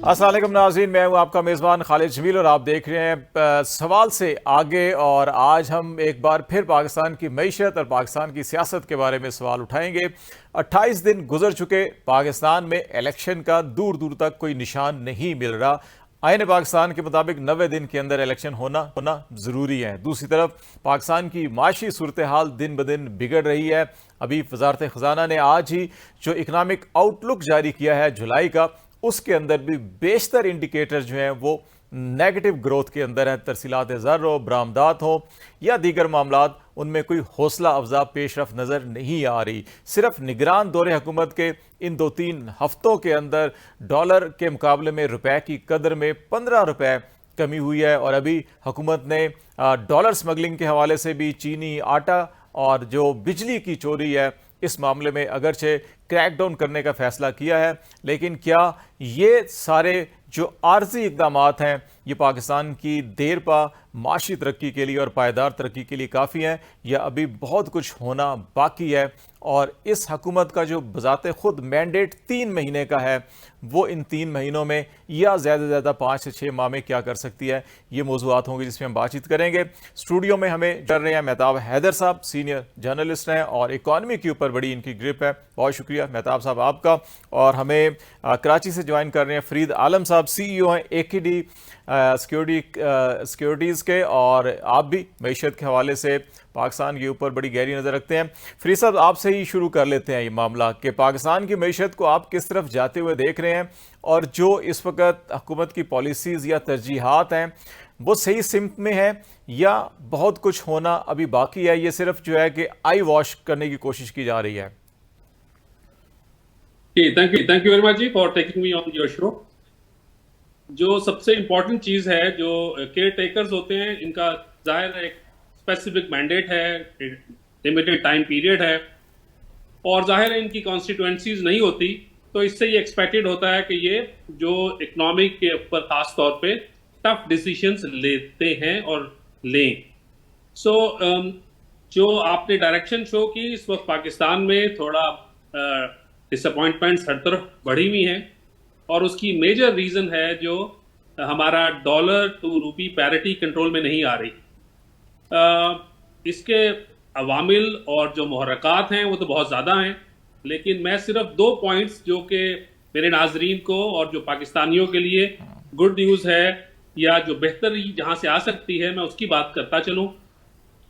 अस्सलाम वालेकुम नाज़रीन, मैं हूं आपका मेज़बान खालिद जमील और आप देख रहे हैं सवाल से आगे। और आज हम एक बार फिर पाकिस्तान की मईशत और पाकिस्तान की सियासत के बारे में सवाल उठाएंगे। 28 दिन गुजर चुके, पाकिस्तान में इलेक्शन का दूर दूर तक कोई निशान नहीं मिल रहा। आईन पाकिस्तान के मुताबिक 90 दिन के अंदर इलेक्शन होना ज़रूरी है। दूसरी तरफ पाकिस्तान की माशी सूरत हाल दिन ब दिन बिगड़ रही है। अभी वजारत ख़जाना ने आज ही जो इकनॉमिक आउटलुक जारी किया है जुलाई का, उसके अंदर भी बेशतर इंडिकेटर जो हैं वो नेगेटिव ग्रोथ के अंदर हैं। तरसीलात ज़र हो, बरामदात हो या दीगर मामलात, उनमें कोई हौसला अफजा पेशरफ नज़र नहीं आ रही। सिर्फ निगरान दौरे हुकूमत के इन 2-3 हफ्तों के अंदर डॉलर के मुकाबले में रुपए की कदर में 15 रुपए कमी हुई है। और अभी हुकूमत ने डॉलर स्मगलिंग के हवाले से भी चीनी, आटा और जो बिजली की चोरी है, इस मामले में अगरचे क्रैकडाउन करने का फैसला किया है, लेकिन क्या ये सारे जो आर्जी इकदाम हैं ये पाकिस्तान की देरपा माशी तरक्की के लिए और पायदार तरक्की के लिए काफ़ी हैं, या अभी बहुत कुछ होना बाकी है? और इस हुकूमत का जो बजाते खुद मैंडेट 3 महीने का है, वो इन 3 महीनों में या ज़्यादा से ज़्यादा 5 से 6 माह में क्या कर सकती है? ये मौज़ूआत होंगे जिसमें हम बातचीत करेंगे। स्टूडियो में हमें जुड़ रहे हैं मेहताब हैदर साहब, सीनियर जर्नलिस्ट हैं और इकॉनमी के ऊपर बड़ी इनकी ग्रिप है। बहुत शुक्रिया मेहताब साहब आपका। और हमें कराची से ज्वाइन कर रहे हैं फरीद आलम साहब, CEO हैं AKD सिक्योरिटीज़ के, और आप भी मईशत के हवाले से पाकिस्तान के ऊपर बड़ी गहरी नज़र रखते हैं। फरीद साहब, आपसे ही शुरू कर लेते हैं ये मामला कि पाकिस्तान की मईशत को आप किस तरफ जाते हुए देख रहे हैं, और जो इस वक्त हुकूमत की पॉलिसीज़ या तरजीहात हैं वो सही सिमत में है या बहुत कुछ होना अभी बाकी है? ये सिर्फ जो है कि आई वॉश करने की कोशिश की जा रही है। थैंक यू वेरी मच जी for taking me on your show. जो सबसे इम्पोर्टेंट चीज है, जो केयर टेकर्स होते हैं, इनका जाहिर है एक स्पेसिफिक मैंडेट है, लिमिटेड टाइम पीरियड है, और जाहिर है इनकी कॉन्स्टिट्यूएंसीज नहीं होती, तो इससे ये एक्सपेक्टेड होता है कि ये जो इकोनॉमिक के ऊपर खास तौर पे टफ डिसीजंस लेते हैं और लें। सो जो आपने डायरेक्शन शो की, इस वक्त पाकिस्तान में थोड़ा डिसअपॉइंटमेंट्स हर तरफ बढ़ी हुई हैं, और उसकी मेजर रीजन है जो हमारा डॉलर टू रूपी पैरिटी कंट्रोल में नहीं आ रही। इसके अवामिल और जो मुहर्रकात हैं वो तो बहुत ज़्यादा हैं, लेकिन मैं सिर्फ 2 पॉइंट्स जो कि मेरे नाजरीन को और जो पाकिस्तानियों के लिए गुड न्यूज़ है या जो बेहतरी जहाँ से आ सकती है, मैं उसकी बात करता चलूँ,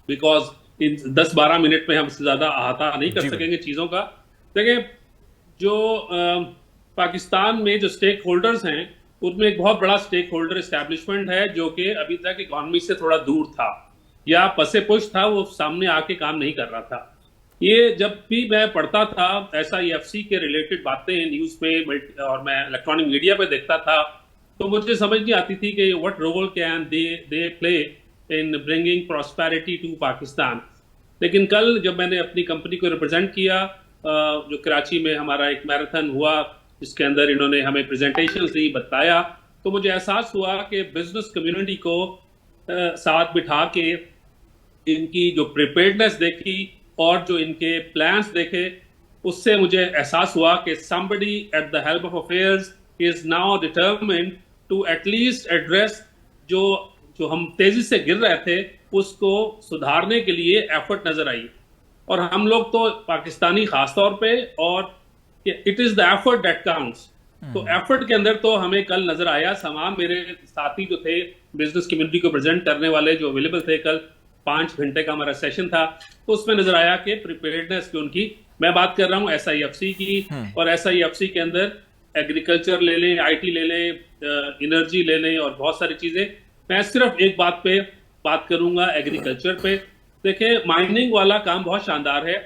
बिकॉज इन 10-12 मिनट में हम इससे ज़्यादा अहाता नहीं कर सकेंगे चीज़ों का। देखिए, जो पाकिस्तान में जो स्टेक होल्डर्स हैं, उनमें एक बहुत बड़ा स्टेक होल्डर एस्टैब्लिशमेंट है जो कि अभी तक इकॉनमी से थोड़ा दूर था या पसे पुश था, वो सामने आके काम नहीं कर रहा था। ये जब भी मैं पढ़ता था SIFC के रिलेटेड बातें न्यूज़ पे और मैं इलेक्ट्रॉनिक मीडिया पे देखता था, तो मुझे समझ नहीं आती थी कि what role can they play in bringing prosperity to Pakistan. लेकिन कल जब मैंने अपनी कंपनी को रिप्रेजेंट किया, जो कराची में हमारा एक मैराथन हुआ जिसके अंदर इन्होंने हमें प्रेजेंटेशन दी, बताया, तो मुझे एहसास हुआ कि बिजनेस कम्युनिटी को साथ बिठा के इनकी जो प्रिपेयर्डनेस देखी और जो इनके प्लान्स देखे, उससे मुझे एहसास हुआ कि somebody at the helm of affairs is now determined to at least address जो हम तेजी से गिर रहे थे उसको सुधारने के लिए एफर्ट नजर आई। और हम लोग तो पाकिस्तानी खास तौर पे, और it is the effort that counts. तो एफर्ट के अंदर तो हमें कल नजर आया। तमाम मेरे साथी जो थे बिजनेस कम्युनिटी को प्रेजेंट करने वाले जो अवेलेबल थे, कल 5 घंटे का हमारा सेशन था, तो उसमें नजर आया कि प्रिपेयर्डनेस की उनकी, मैं बात कर रहा हूँ SIFC की, और SIFC के अंदर एग्रीकल्चर ले लें, IT ले लें, एनर्जी ले लें और बहुत सारी चीजें। मैं सिर्फ एक बात पे बात करूंगा, एग्रीकल्चर पे। देखिए, माइनिंग वाला काम बहुत शानदार है,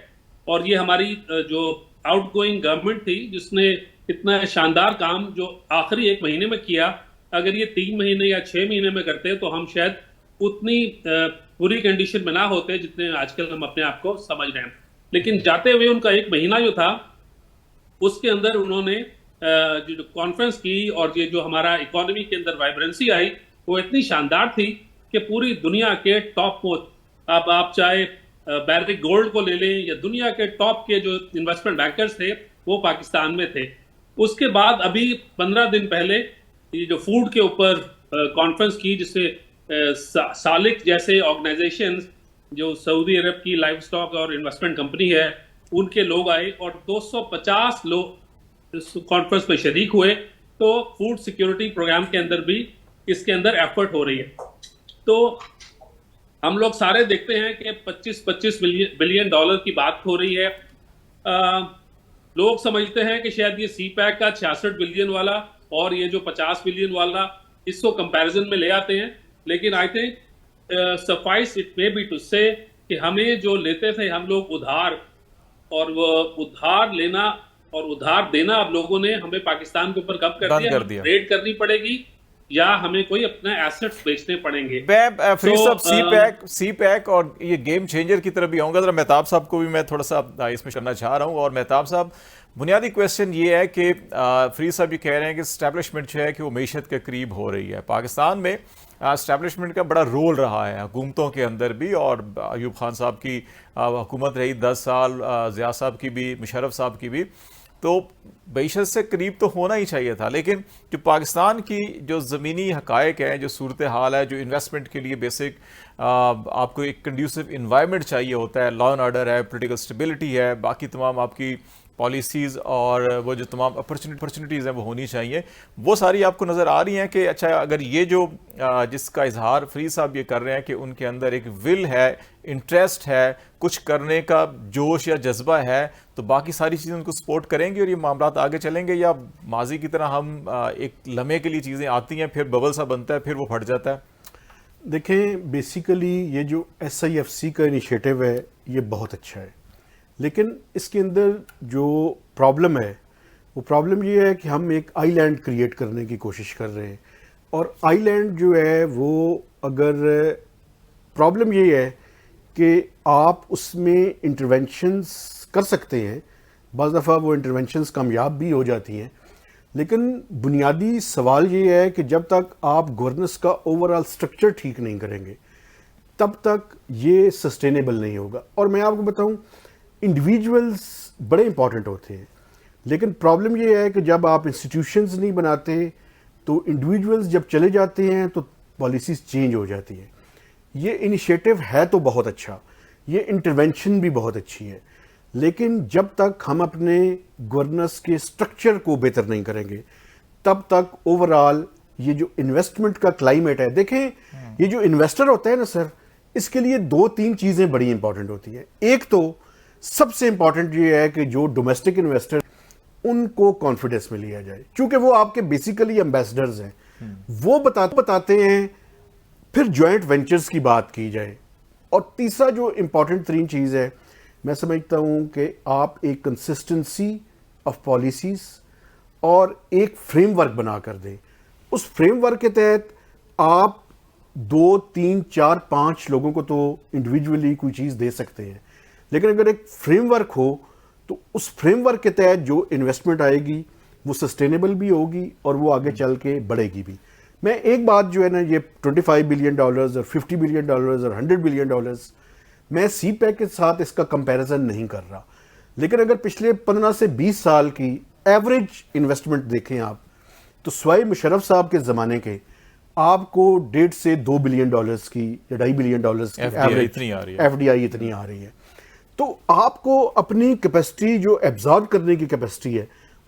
और ये हमारी जो आउटगोइंग गवर्नमेंट थी जिसने इतना शानदार काम जो आखिरी 1 महीने में किया, अगर ये 3 महीने या 6 महीने में करते तो हम शायद उतनी बुरी कंडीशन में ना होते जितने आजकल हम अपने आप को समझ रहे हैं। लेकिन जाते हुए उनका 1 महीना जो था, उसके अंदर उन्होंने जो कॉन्फ्रेंस की और ये जो हमारा इकोनॉमी के अंदर वाइब्रेंसी आई, वो इतनी शानदार थी कि पूरी दुनिया के टॉप मोस्ट, अब आप चाहे बैरिक गोल्ड को ले लें या दुनिया के टॉप के जो इन्वेस्टमेंट बैंकर्स थे वो पाकिस्तान में थे। उसके बाद अभी 15 दिन पहले ये जो फूड के ऊपर कॉन्फ्रेंस की, जिससे सालिक जैसे ऑर्गेनाइजेशंस जो सऊदी अरब की लाइव स्टॉक और इन्वेस्टमेंट कंपनी है, उनके लोग आए और 250 लोग इस कॉन्फ्रेंस में शरीक हुए। तो फूड सिक्योरिटी प्रोग्राम के अंदर भी इसके अंदर एफर्ट हो रही है। तो हम लोग सारे देखते हैं कि 25 बिलियन डॉलर की बात हो रही है। लोग समझते हैं कि शायद ये सी पैक का 66 बिलियन वाला और ये जो 50 बिलियन वाला, इसको कंपैरिजन में ले आते हैं। लेकिन I think suffice it may be to say कि हमें जो लेते थे हम लोग उधार, और वो उधार लेना और उधार देना अब लोगों ने हमें पाकिस्तान के ऊपर कब कर दिया। ट्रेड करनी पड़ेगी या हमें कोई अपना एसेट्स बेचने पड़ेंगे। सी पैक और ये गेम चेंजर की तरफ भी आऊंगा। जरा मेहताब साहब को भी मैं थोड़ा सा इसमें करना चाह रहा हूं। और मेहताब साहब, बुनियादी क्वेश्चन ये है कि फरीद साहब ये कह रहे हैं कि एस्टैब्लिशमेंट जो है कि वो मीशत के करीब हो रही है। पाकिस्तान में एस्टैब्लिशमेंट का बड़ा रोल रहा है हुकूमतों के अंदर भी, और अयूब खान साहब की हुकूमत रही 10 साल, ज़िया साहब की भी, मुशर्रफ साहब की भी। तो मीशत से करीब तो होना ही चाहिए था। लेकिन जो पाकिस्तान की जो ज़मीनी हक़ाइक़ हैं, जो सूरत हाल है, जो इन्वेस्टमेंट के लिए बेसिक आपको एक कंड्यूसिव इन्वायरमेंट चाहिए होता है, लॉ एंड ऑर्डर है, पॉलिटिकल स्टेबिलिटी है, बाकी तमाम आपकी पॉलिसीज़ और वो जो तमाम अपॉर्चुनिटीज़ हैं वो होनी चाहिए, वो सारी आपको नज़र आ रही हैं कि अच्छा अगर ये जो जिसका इजहार फरीद साहब ये कर रहे हैं कि उनके अंदर एक विल है, इंटरेस्ट है, कुछ करने का जोश या जज्बा है, तो बाकी सारी चीज़ें उनको सपोर्ट करेंगी और ये मामला आगे चलेंगे, या माजी की तरह हम एक लम्हे के लिए चीज़ें आती हैं, फिर बबल सा बनता है, फिर वो फट जाता है? देखें, बेसिकली ये जो SIFC का इनिशिएटिव है ये बहुत अच्छा है, लेकिन इसके अंदर जो प्रॉब्लम है वो प्रॉब्लम ये है कि हम एक आइलैंड क्रिएट करने की कोशिश कर रहे हैं। और आइलैंड जो है वो, अगर प्रॉब्लम ये है कि आप उसमें इंटरवेंशंस कर सकते हैं, बाज़ दफ़ा वो इंटरवेंशंस कामयाब भी हो जाती हैं, लेकिन बुनियादी सवाल ये है कि जब तक आप गवर्नेंस का ओवरऑल स्ट्रक्चर ठीक नहीं करेंगे तब तक ये सस्टेनेबल नहीं होगा। और मैं आपको बताऊं, इंडिविजुअल्स बड़े इंपॉर्टेंट होते हैं, लेकिन प्रॉब्लम ये है कि जब आप इंस्टीट्यूशंस नहीं बनाते तो इंडिविजुअल्स जब चले जाते हैं तो पॉलिसीज़ चेंज हो जाती हैं। ये इनिशिएटिव है तो बहुत अच्छा, ये इंटरवेंशन भी बहुत अच्छी है, लेकिन जब तक हम अपने गवर्नेंस के स्ट्रक्चर को बेहतर नहीं करेंगे तब तक ओवरऑल ये जो इन्वेस्टमेंट का क्लाइमेट है, देखें ये जो इन्वेस्टर होता है ना सर, इसके लिए 2-3 चीज़ें बड़ी इंपॉर्टेंट होती हैं। एक तो सबसे इंपॉर्टेंट ये है कि जो डोमेस्टिक इन्वेस्टर, उनको कॉन्फिडेंस में लिया जाए, क्योंकि वो आपके बेसिकली एम्बेसडर्स हैं, वो बताते हैं, फिर जॉइंट वेंचर्स की बात की जाए। और तीसरा जो इंपॉर्टेंट तरीन चीज़ है, मैं समझता हूं कि आप एक कंसिस्टेंसी ऑफ पॉलिसीज और एक फ्रेमवर्क बना कर दें। उस फ्रेमवर्क के तहत आप 2, 3, 4, 5 लोगों को तो इंडिविजुअली कोई चीज़ दे सकते हैं, लेकिन अगर एक फ्रेमवर्क हो तो उस फ्रेमवर्क के तहत जो इन्वेस्टमेंट आएगी वो सस्टेनेबल भी होगी और वो आगे चल के बढ़ेगी भी। मैं एक बात जो है ना, ये 25 बिलियन डॉलर्स और 50 बिलियन डॉलर्स और 100 बिलियन डॉलर्स, मैं सी पैक के साथ इसका कंपैरिजन नहीं कर रहा, लेकिन अगर पिछले 15 से 20 साल की एवरेज इन्वेस्टमेंट देखें आप, तो स्वाई मुशर्रफ साहब के ज़माने के आपको 1.5 से 2 बिलियन डॉलर्स की या 2.5 बिलियन डॉलर्स की एवरेज FDI इतनी आ रही है। तो आपको अपनी कैपेसिटी जो एब्जॉर्ब करने की कैपेसिटी है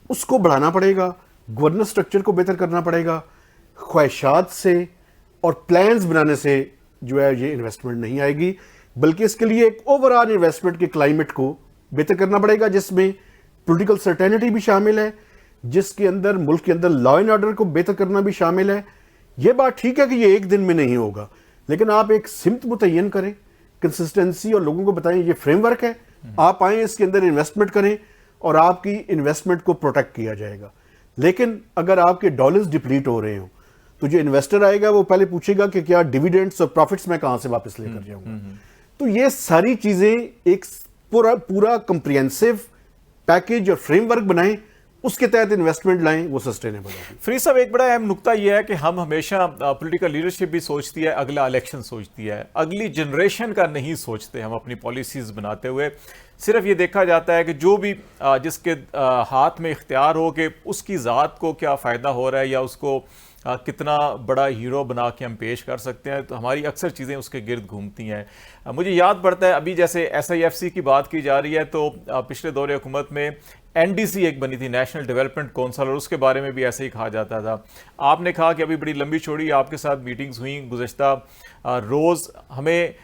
उसको बढ़ाना पड़ेगा, गवर्नेंस स्ट्रक्चर को बेहतर करना पड़ेगा। ख्वाहिशात से और प्लान्स बनाने से जो है ये इन्वेस्टमेंट नहीं आएगी, बल्कि इसके लिए एक ओवरऑल इन्वेस्टमेंट के क्लाइमेट को बेहतर करना पड़ेगा, जिसमें पॉलिटिकल सर्टेनिटी भी शामिल है, जिसके अंदर मुल्क के अंदर लॉ एंड ऑर्डर को बेहतर करना भी शामिल है। ये बात ठीक है कि ये एक दिन में नहीं होगा, लेकिन आप एक सिमत मुतय्यन करें, कंसिस्टेंसी, और लोगों को बताएं ये फ्रेमवर्क है, आप आए इसके अंदर इन्वेस्टमेंट करें और आपकी इन्वेस्टमेंट को प्रोटेक्ट किया जाएगा। लेकिन अगर आपके डॉलर्स डिप्लीट हो रहे हो तो जो इन्वेस्टर आएगा वो पहले पूछेगा कि क्या डिविडेंड्स और प्रॉफिट्स मैं कहां से वापस लेकर जाऊंगा। तो ये सारी चीजें एक पूरा कंप्रिहेंसिव पैकेज और फ्रेमवर्क बनाएं, उसके तहत इन्वेस्टमेंट लाएं, वो सस्टेनेबल होगी। फरीद साहब, एक बड़ा अहम नुकता यह है कि हम हमेशा पॉलिटिकल लीडरशिप भी सोचती है, अगला इलेक्शन सोचती है, अगली जनरेशन का नहीं सोचते हम अपनी पॉलिसीज बनाते हुए। सिर्फ ये देखा जाता है कि जो भी जिसके हाथ में इख्तियार हो कि उसकी ज़ात को क्या फ़ायदा हो रहा है या उसको कितना बड़ा हीरो बना के हम पेश कर सकते हैं, तो हमारी अक्सर चीज़ें उसके गिर्द घूमती हैं। मुझे याद पड़ता है अभी जैसे SIFC की बात की जा रही है, तो पिछले दौरे हुकूमत में NDC एक बनी थी, नेशनल डेवलपमेंट काउंसिल, और उसके बारे में भी ऐसे ही कहा जाता था। आपने कहा कि अभी बड़ी लंबी चौड़ी आपके साथ मीटिंग्स हुई गुज़श्ता रोज़। हमें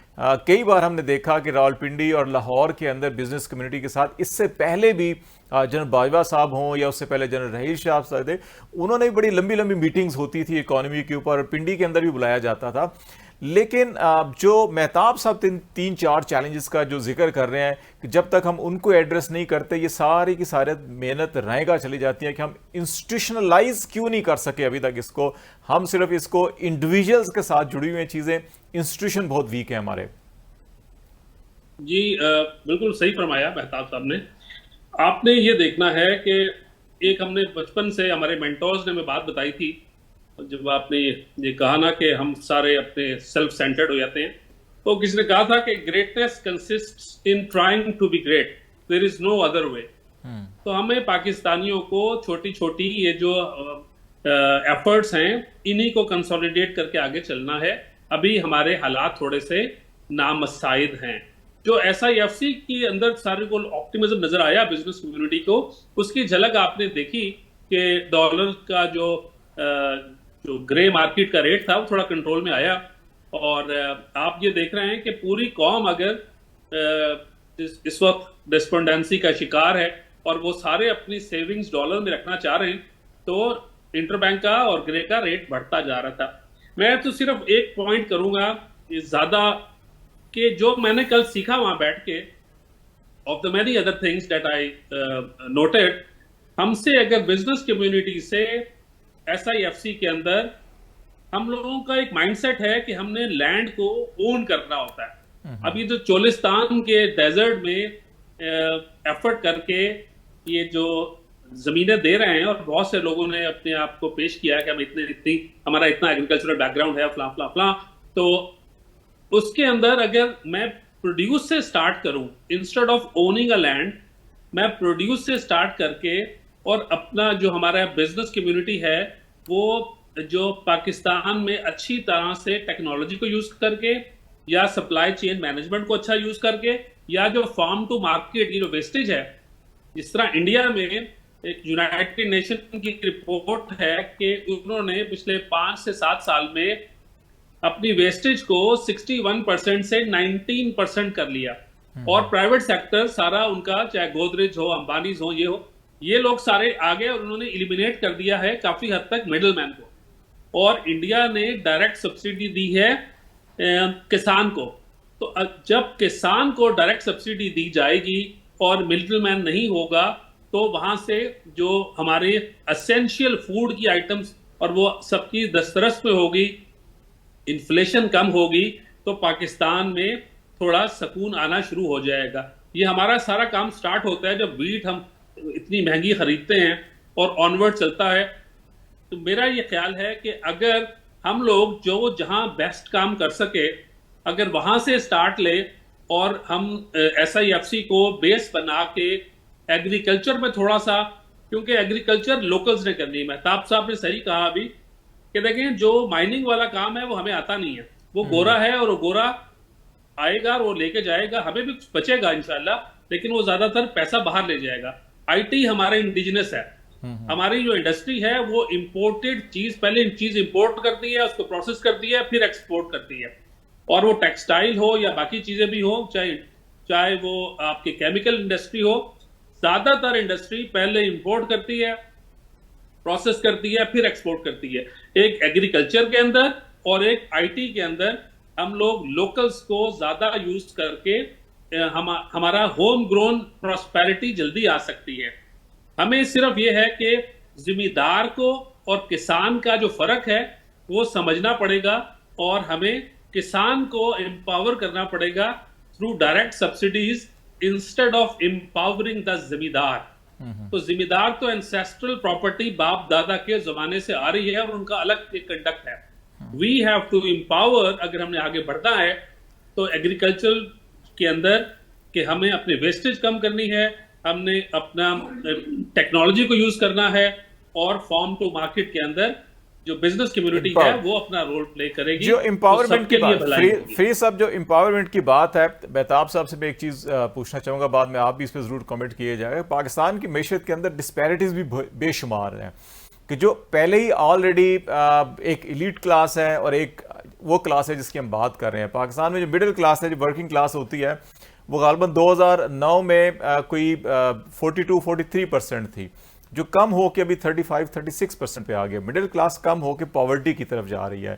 कई बार हमने देखा कि रावलपिंडी और लाहौर के अंदर बिजनेस कम्युनिटी के साथ इससे पहले भी जनरल बाजवा साहब हों या उससे पहले जनरल रहील साहब साहब थे, उन्होंने भी बड़ी लंबी लंबी मीटिंग्स होती थी इकॉनमी के ऊपर, पिंडी के अंदर भी बुलाया जाता था। लेकिन जो मेहताब साहब तीन चार चैलेंजेस का जो जिक्र कर रहे हैं कि जब तक हम उनको एड्रेस नहीं करते, ये सारी की सारी मेहनत रहेगा चली जाती है कि हम इंस्टीट्यूशनलाइज क्यों नहीं कर सके अभी तक इसको। हम सिर्फ इसको इंडिविजुअल्स के साथ जुड़ी हुई चीज़ें, इंस्टीट्यूशन बहुत वीक है हमारे। जी बिल्कुल सही फरमाया मेहताब साहब ने। आपने ये देखना है कि एक हमने बचपन से हमारे मेंटोर्स ने हमें बात बताई थी, जब आपने ये कहा ना कि हम सारे अपने सेल्फ सेंटर्ड हो जाते हैं, तो किसी ने कहा था कि greatness consists in trying to be great, there is no other way. तो हमें पाकिस्तानियों को छोटी छोटी ये जो एफर्ट्स हैं, इन्हीं को कंसोलिडेट करके आगे चलना है। अभी हमारे हालात थोड़े से नामसाइद हैं। जो SIFC के अंदर सारे को ऑप्टिमिज्म नजर आया बिजनेस कम्युनिटी को, उसकी झलक आपने देखी कि डॉलर का जो ग्रे मार्केट का रेट था वो थोड़ा कंट्रोल में आया। और आप ये देख रहे हैं कि पूरी कौम अगर इस वक्त डिस्पोंडेंसी का शिकार है और वो सारे अपनी सेविंग्स डॉलर में रखना चाह रहे हैं, तो इंटरबैंक का और ग्रे का रेट बढ़ता जा रहा था। मैं तो सिर्फ एक पॉइंट करूंगा ज्यादा, कि जो मैंने कल सीखा वहां बैठ के, of the many other things that I noted, हमसे अगर बिजनेस कम्युनिटी से SIFC के अंदर हम लोगों का एक माइंडसेट है कि हमने लैंड को ओन करना होता है। अभी जो चोलिस्तान के डेजर्ट में एफर्ट करके ये जो जमीनें दे रहे हैं, और बहुत से लोगों ने अपने आप को पेश किया है कि हम हमारा इतना एग्रीकल्चरल बैकग्राउंड है, फला फला फला, तो उसके अंदर अगर मैं प्रोड्यूस से स्टार्ट करूं, instead of owning a land, मैं प्रोड्यूस से स्टार्ट करके, और अपना जो हमारा बिजनेस कम्युनिटी है वो जो पाकिस्तान में अच्छी तरह से टेक्नोलॉजी को यूज करके, या सप्लाई चेन मैनेजमेंट को अच्छा यूज करके, या जो फार्म टू मार्केट ये जो वेस्टेज है, जिस तरह इंडिया में एक यूनाइटेड नेशन की रिपोर्ट है कि उन्होंने पिछले 5 से 7 साल में अपनी वेस्टेज को 61% से 19% कर लिया। और प्राइवेट सेक्टर सारा उनका, चाहे गोदरेज हो, अंबानीज हो, ये लोग सारे आ गए और उन्होंने इलिमिनेट कर दिया है काफी हद तक मिडलमैन को। और इंडिया ने डायरेक्ट सब्सिडी दी है किसान को। तो जब किसान को डायरेक्ट सब्सिडी दी जाएगी और मिडलमैन नहीं होगा, तो वहां से जो हमारे एसेंशियल फूड की आइटम्स और वो सबकी दस्तरस पे होगी, इन्फ्लेशन कम होगी, तो पाकिस्तान में थोड़ा सुकून आना शुरू हो जाएगा। ये हमारा सारा काम स्टार्ट होता है जब वीट हम इतनी महंगी खरीदते हैं और ऑनवर्ड चलता है। तो मेरा ये ख्याल है कि अगर हम लोग जो जहां बेस्ट काम कर सके, अगर वहां से स्टार्ट ले, और हम SIFC को बेस बना के एग्रीकल्चर में थोड़ा सा, क्योंकि एग्रीकल्चर लोकल्स ने करनी है। मेहताब साहब ने सही कहा अभी कि देखें, जो माइनिंग वाला काम है वो हमें आता नहीं है, वो गोरा है, और वो गोरा आएगा और वो लेके जाएगा, हमें भी बचेगा इंशाल्लाह, लेकिन वो ज्यादातर पैसा बाहर ले जाएगा। IT हमारे इंडिजिनस है, हमारी जो इंडस्ट्री है वो इंपोर्टेड चीज, पहले चीज इंपोर्ट करती है, उसको प्रोसेस करती है, फिर एक्सपोर्ट करती है। और वो टेक्सटाइल हो या बाकी चीजें भी हो, चाहे वो आपकी केमिकल इंडस्ट्री हो, ज्यादातर इंडस्ट्री पहले इंपोर्ट करती है, प्रोसेस करती है, फिर एक्सपोर्ट करती है। एक एग्रीकल्चर के अंदर और एक IT के अंदर हम लोग लोकल्स को ज्यादा यूज करके हमारा होम ग्रोन प्रॉस्पेरिटी जल्दी आ सकती है। हमें सिर्फ ये है कि जिम्मेदार को और किसान का जो फर्क है वो समझना पड़ेगा, और हमें किसान को एम्पावर करना पड़ेगा through direct subsidies instead of empowering the जिम्मेदार। तो जिम्मेदार तो एंसेस्ट्रल प्रॉपर्टी बाप दादा के जमाने से आ रही है और उनका अलग एक कंडक्ट है। वी हैव टू एम्पावर, अगर हमने आगे बढ़ना है तो एग्रीकल्चर के अंदर कि हमें अपने वेस्टेज कम करनी है, हमने अपना टेक्नोलॉजी को यूज करना है, और फार्म टू मार्केट के अंदर जो बिजनेस कम्युनिटी है वो अपना रोल प्ले करेगी। जो एम्पावरमेंट की बात, भलाई फ्री साहब, जो एम्पावरमेंट की बात है, बेताब साहब से मैं एक चीज पूछना चाहूंगा, बाद में आप भी इस पर जरूर कमेंट किए जाएगा। पाकिस्तान की मैशत के अंदर डिस्पैरिटीज भी बेशुमार हैं कि जो पहले ही ऑलरेडी एक एलीट क्लास है और एक वो क्लास है जिसकी हम बात कर रहे हैं। पाकिस्तान में जो मिडिल क्लास है, जो वर्किंग क्लास होती है, वो गालबन 2009 में कोई 42-43% थी, जो कम हो के अभी 35-36% पे आ गया। मिडिल क्लास कम हो के पॉवर्टी की तरफ जा रही है।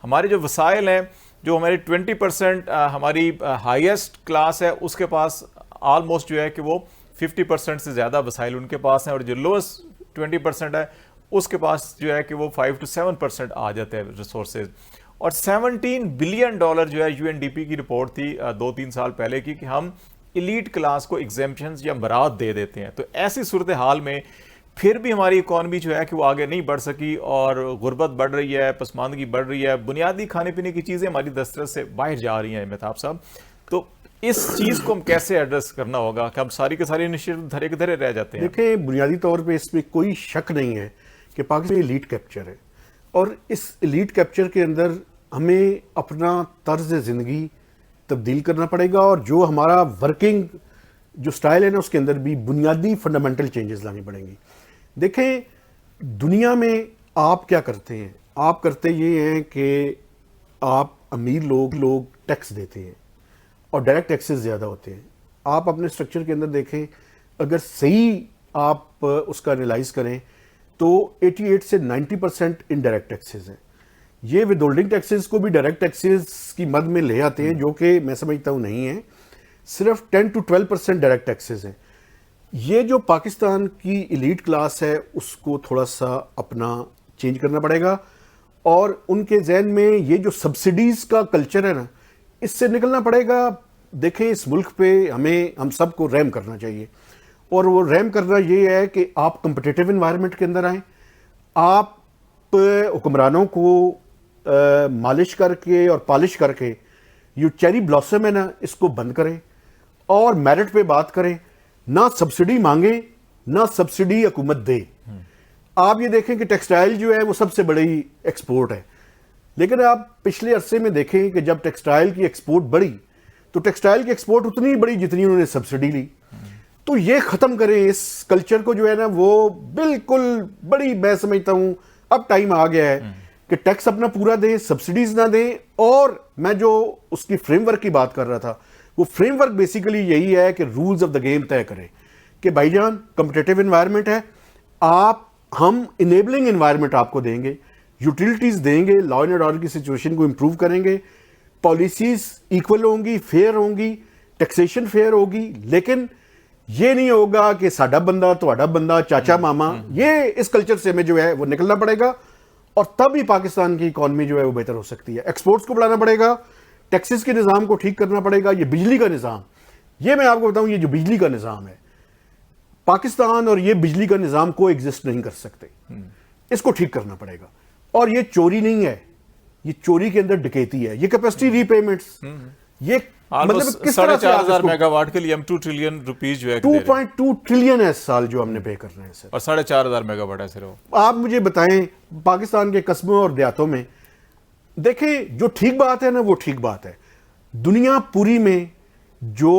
हमारे जो वसाइल हैं, जो हमारी 20% हमारी हाईएस्ट क्लास है, उसके पास ऑलमोस्ट जो है कि वो 50% से ज़्यादा वसाइल उनके पास हैं, और जो लोएस्ट 20% है उसके पास जो है कि वो 5 to 7% आ जाते हैं रिसोर्सेज। और $17 बिलियन जो है यूएनडीपी की रिपोर्ट थी 2-3 साल पहले की, कि हम एलीट क्लास को एग्जेम्पशंस या बरात दे देते हैं। तो ऐसी सूरत हाल में फिर भी हमारी इकॉनमी जो है कि वो आगे नहीं बढ़ सकी, और गुर्बत बढ़ रही है, पसमानदगी बढ़ रही है, बुनियादी खाने पीने की चीज़ें हमारी दस्तरस से बाहर जा रही हैं। मेहताब साहब, तो इस चीज़ को हम कैसे एड्रेस करना होगा कि हम सारी के सारी इनिशिएटिव धरे के धरे रह जाते हैं? देखिए, बुनियादी तौर पे इसमें कोई शक नहीं है कि पाकिस्तान एलीट कैप्चर है, और इस एलीट कैप्चर के अंदर हमें अपना तर्ज ज़िंदगी तब्दील करना पड़ेगा, और जो हमारा वर्किंग जो स्टाइल है ना, उसके अंदर भी बुनियादी फंडामेंटल चेंजेस लानी पड़ेंगी। देखें, दुनिया में आप क्या करते हैं? आप करते ये हैं कि आप अमीर लोग टैक्स देते हैं, और डायरेक्ट टैक्सेस ज़्यादा होते हैं। आप अपने स्ट्रक्चर के अंदर देखें, अगर सही आप उसका एनालाइज करें तो 88 से 90% इनडायरेक्ट टैक्सेस हैं। ये विदहोल्डिंग टैक्सेस को भी डायरेक्ट टैक्सेस की मद में ले आते हैं, जो कि मैं समझता हूँ नहीं है। सिर्फ 10 to 12% डायरेक्ट टैक्सेस हैं। ये जो पाकिस्तान की एलीट क्लास है, उसको थोड़ा सा अपना चेंज करना पड़ेगा, और उनके जहन में ये जो सब्सिडीज़ का कल्चर है ना, इससे निकलना पड़ेगा। देखें, इस मुल्क पे हम सबको रहम करना चाहिए, और वो रहम करना ये है कि आप कम्पिटिटिव इन्वायरमेंट के अंदर आएँ, आप हुक्मरानों को मालिश करके और पॉलिश करके ये चेरी ब्लॉसम है ना, इसको बंद करें और मेरिट पे बात करें। ना सब्सिडी मांगे, ना सब्सिडी हुकूमत दे। आप ये देखें कि टेक्सटाइल जो है वो सबसे बड़ी एक्सपोर्ट है, लेकिन आप पिछले अरसे में देखें कि जब टेक्सटाइल की एक्सपोर्ट बढ़ी, तो टेक्सटाइल की एक्सपोर्ट उतनी बड़ी जितनी उन्होंने सब्सिडी ली। तो ये ख़त्म करें इस कल्चर को, जो है ना वो बिल्कुल बड़ी, मैं समझता हूँ अब टाइम आ गया है कि टैक्स अपना पूरा दें, सब्सिडीज ना दें। और मैं जो उसकी फ्रेमवर्क की बात कर रहा था, वो फ्रेमवर्क बेसिकली यही है कि रूल्स ऑफ द गेम तय करें कि भाईजान कॉम्पिटिटिव इन्वायरमेंट है, हम इनेबलिंग इन्वायरमेंट आपको देंगे, यूटिलिटीज़ देंगे, लॉ एंड ऑर्डर की सिचुएशन को इम्प्रूव करेंगे, पॉलिसीज़ इक्वल होंगी, फेयर होंगी, टैक्सेशन फेयर होगी। लेकिन ये नहीं होगा कि साडा बंदा, तुम्हारा बंदा, चाचा मामा। ये इस कल्चर से हमें जो है वो निकलना पड़ेगा, और तब ही पाकिस्तान की इकॉनमी जो है वो बेहतर हो सकती है। एक्सपोर्ट्स को बढ़ाना पड़ेगा, टैक्सेस के निज़ाम को ठीक करना पड़ेगा। ये बिजली का निज़ाम, ये मैं आपको बताऊं, ये जो बिजली का निज़ाम है, पाकिस्तान और ये बिजली का निज़ाम को एग्जिस्ट नहीं कर सकते। इसको ठीक करना पड़ेगा। और ये चोरी नहीं है, ये चोरी के अंदर डकैती है। ये कैपेसिटी रीपेमेंट्स, ये मतलब किस तरह से 4,500 मेगावाट के लिए हम 2 ट्रिलियन रुपीज जो है 2.2 ट्रिलियन है इस साल जो हमने पे कर रहे हैं सर, और 4,500 मेगावाट है सिर्फ। आप मुझे बताएं, पाकिस्तान के कस्बों और देहातों में देखें, जो ठीक बात है ना वो ठीक बात है। दुनिया पूरी में जो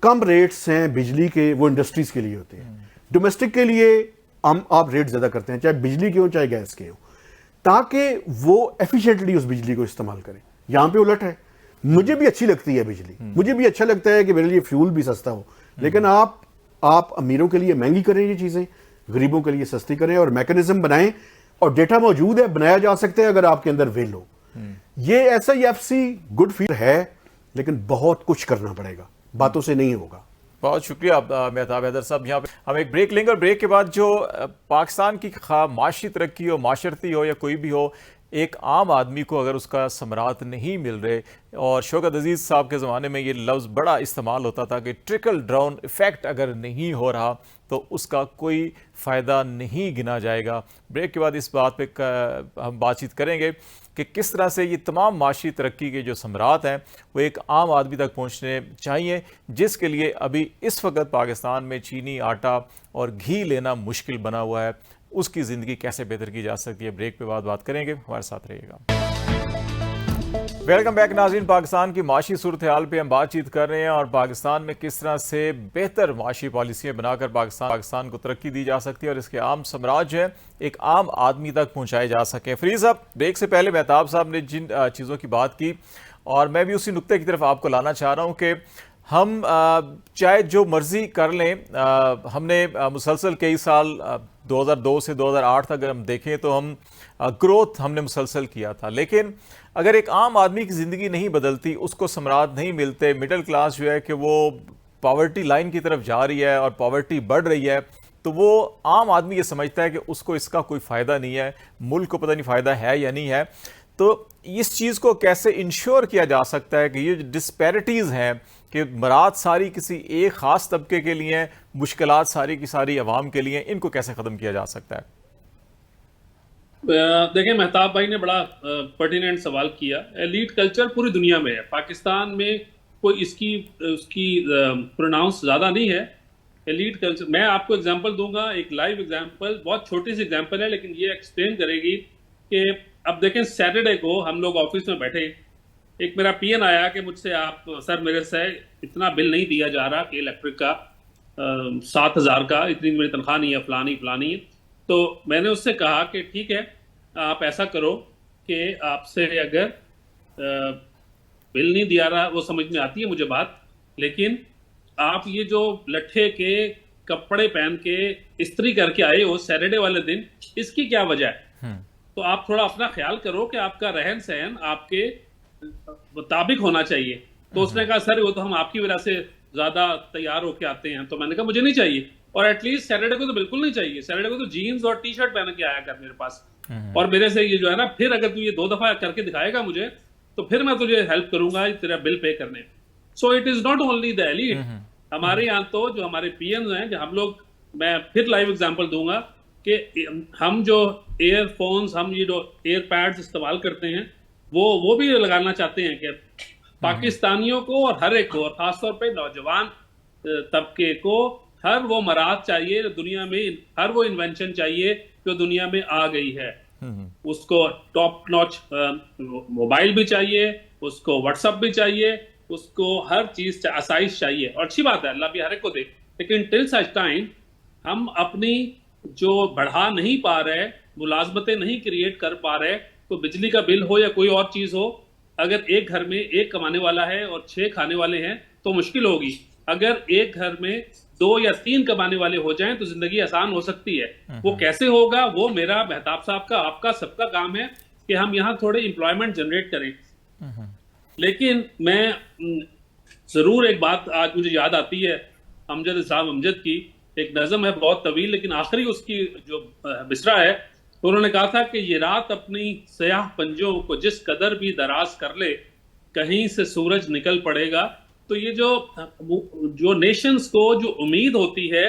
कम रेट्स हैं बिजली के, वो इंडस्ट्रीज के लिए होते हैं। डोमेस्टिक के लिए आप रेट ज्यादा करते हैं, चाहे बिजली के हो चाहे गैस के हो, ताकि वो एफिशिएंटली उस बिजली को इस्तेमाल करें। यहां पे उलट है। मुझे भी अच्छी लगती है बिजली, मुझे भी अच्छा लगता है कि मेरे लिए फ्यूल भी सस्ता हो, लेकिन आप अमीरों के लिए महंगी करें ये चीजें, गरीबों के लिए सस्ती करें, और मैकेनिज्म बनाएं। और डेटा मौजूद है, बनाया जा सकता है अगर आपके अंदर विल हो। ये SIFC गुड फील है, लेकिन बहुत कुछ करना पड़ेगा, बातों से नहीं होगा। बहुत शुक्रिया मेहताब हैदर साहब। यहाँ पे हम एक ब्रेक लेंगे, और ब्रेक के बाद जो पाकिस्तान की माशी तरक्की हो, माशरती हो या कोई भी हो, एक आम आदमी को अगर उसका समरात नहीं मिल रहे, और शौकत अजीज़ साहब के ज़माने में ये लफ्ज़ बड़ा इस्तेमाल होता था कि ट्रिकल डाउन इफ़ेक्ट अगर नहीं हो रहा तो उसका कोई फ़ायदा नहीं गिना जाएगा। ब्रेक के बाद इस बात पे हम बातचीत करेंगे कि किस तरह से ये तमाम माशी तरक्की के जो समरात हैं वो एक आम आदमी तक पहुँचने चाहिए, जिसके लिए अभी इस वक्त पाकिस्तान में चीनी, आटा और घी लेना मुश्किल बना हुआ है। उसकी ज़िंदगी कैसे बेहतर की जा सकती है। ब्रेक पे बाद बात करेंगे, हमारे साथ रहिएगा। वेलकम बैक नाज़रीन। पाकिस्तान की माशी सूरत हाल पर हम बातचीत कर रहे हैं और पाकिस्तान में किस तरह से बेहतर माशी पॉलिसियाँ बनाकर पाकिस्तान को तरक्की दी जा सकती है और इसके आम साम्राज्य है एक आम आदमी तक पहुँचाए जा सकें। फ्रीज साहब, ब्रेक से पहले मेहताब साहब ने जिन चीज़ों की बात की और मैं भी उसी नुक्ते की तरफ आपको लाना चाह रहा हूँ कि हम चाहे जो मर्जी कर लें, हमने मुसलसल कई साल 2002 से 2008 तक अगर हम देखें तो हम ग्रोथ हमने मुसलसल किया था, लेकिन अगर एक आम आदमी की ज़िंदगी नहीं बदलती, उसको समरात नहीं मिलते, मिडिल क्लास जो है कि वो पॉवर्टी लाइन की तरफ जा रही है और पॉवर्टी बढ़ रही है, तो वो आम आदमी ये समझता है कि उसको इसका कोई फ़ायदा नहीं है, मुल्क को पता नहीं फ़ायदा है या नहीं है। तो इस चीज़ को कैसे इंश्योर किया जा सकता है कि ये जो डिस्पैरिटीज़ हैं कि मराद सारी किसी एक ख़ास तबके के लिए हैं, मुश्किलात सारी की सारी अवाम के लिए, इनको कैसे ख़त्म किया जा सकता है? देखिए, मेहताब भाई ने बड़ा पर्टिनेंट सवाल किया। एलीट कल्चर पूरी दुनिया में है, पाकिस्तान में कोई उसकी प्रोनाउंस ज़्यादा नहीं है। एलीट कल्चर, मैं आपको एग्जांपल दूंगा, एक लाइव एग्जांपल, बहुत छोटी सी एग्जांपल है लेकिन ये एक्सप्लेन करेगी कि अब देखें, सैटरडे को हम लोग ऑफिस में बैठे, एक मेरा पीएन आया कि मुझसे आप सर मेरे से इतना बिल नहीं दिया जा रहा कि इलेक्ट्रिक का 7,000 का, इतनी मेरी तनख्वाह नहीं है, फलानी। तो मैंने उससे कहा कि ठीक है, आप ऐसा करो कि आपसे अगर बिल नहीं दिया रहा, वो समझ में आती है मुझे बात, लेकिन आप ये जो लट्ठे के कपड़े पहन के इस्त्री करके आए हो सैटरडे वाले दिन, इसकी क्या वजह है? तो आप थोड़ा अपना ख्याल करो कि आपका रहन सहन आपके मुताबिक होना चाहिए। तो उसने कहा सर वो तो हम आपकी वजह से ज्यादा तैयार होके आते हैं। तो मैंने कहा मुझे नहीं चाहिए, और एटलीस्ट सैटरडे को तो बिल्कुल नहीं चाहिए। सैटरडे को तो जीन्स और टी शर्ट पहन के आया कर मेरे पास, और मेरे से ये जो है ना, फिर अगर तू ये 2 दफा करके दिखाएगा मुझे तो फिर मैं तुझे हेल्प करूंगा तेरा बिल पे करने। So it is not only the elite, हमारे यहाँ तो जो हमारे पीएम हैं, जो हम लोग, मैं फिर लाइव एग्जांपल दूंगा कि हम जो एयरफोन्स, हम ये जो एयरपैड्स इस्तेमाल करते हैं, वो भी लगाना चाहते हैं कि पाकिस्तानियों को और हर एक को, और खासतौर पे नौजवान तबके को, हर वो मराद चाहिए दुनिया में, हर वो इन्वेंशन चाहिए जो दुनिया में आ गई है। उसको टॉप नॉच मोबाइल भी चाहिए, उसको व्हाट्सएप भी चाहिए, उसको हर चीज आसाइश चाहिए। और अच्छी बात है, अल्लाह भी हर एक को दे, लेकिन टिल सच टाइम हम अपनी जो बढ़ा नहीं पा रहे, मुलाजमतें नहीं क्रिएट कर पा रहे, तो बिजली का बिल हो या कोई और चीज हो, अगर एक घर में एक कमाने वाला है और 6 खाने वाले हैं तो मुश्किल होगी। अगर एक घर में 2 या 3 कमाने वाले हो जाएं तो जिंदगी आसान हो सकती है। वो कैसे होगा, वो मेरा, मेहताब साहब का, आपका, सबका काम है कि हम यहाँ थोड़े एम्प्लॉयमेंट जनरेट करें। लेकिन मैं जरूर एक बात आज मुझे याद आती है, अमजद साहब अमजद की एक नज़म है बहुत तवील, लेकिन आखिरी उसकी जो मिसरा है, तो उन्होंने कहा था कि ये रात अपनी सयाह पंजों को जिस कदर भी दराज कर ले, कहीं से सूरज निकल पड़ेगा। तो ये जो नेशंस को जो उम्मीद होती है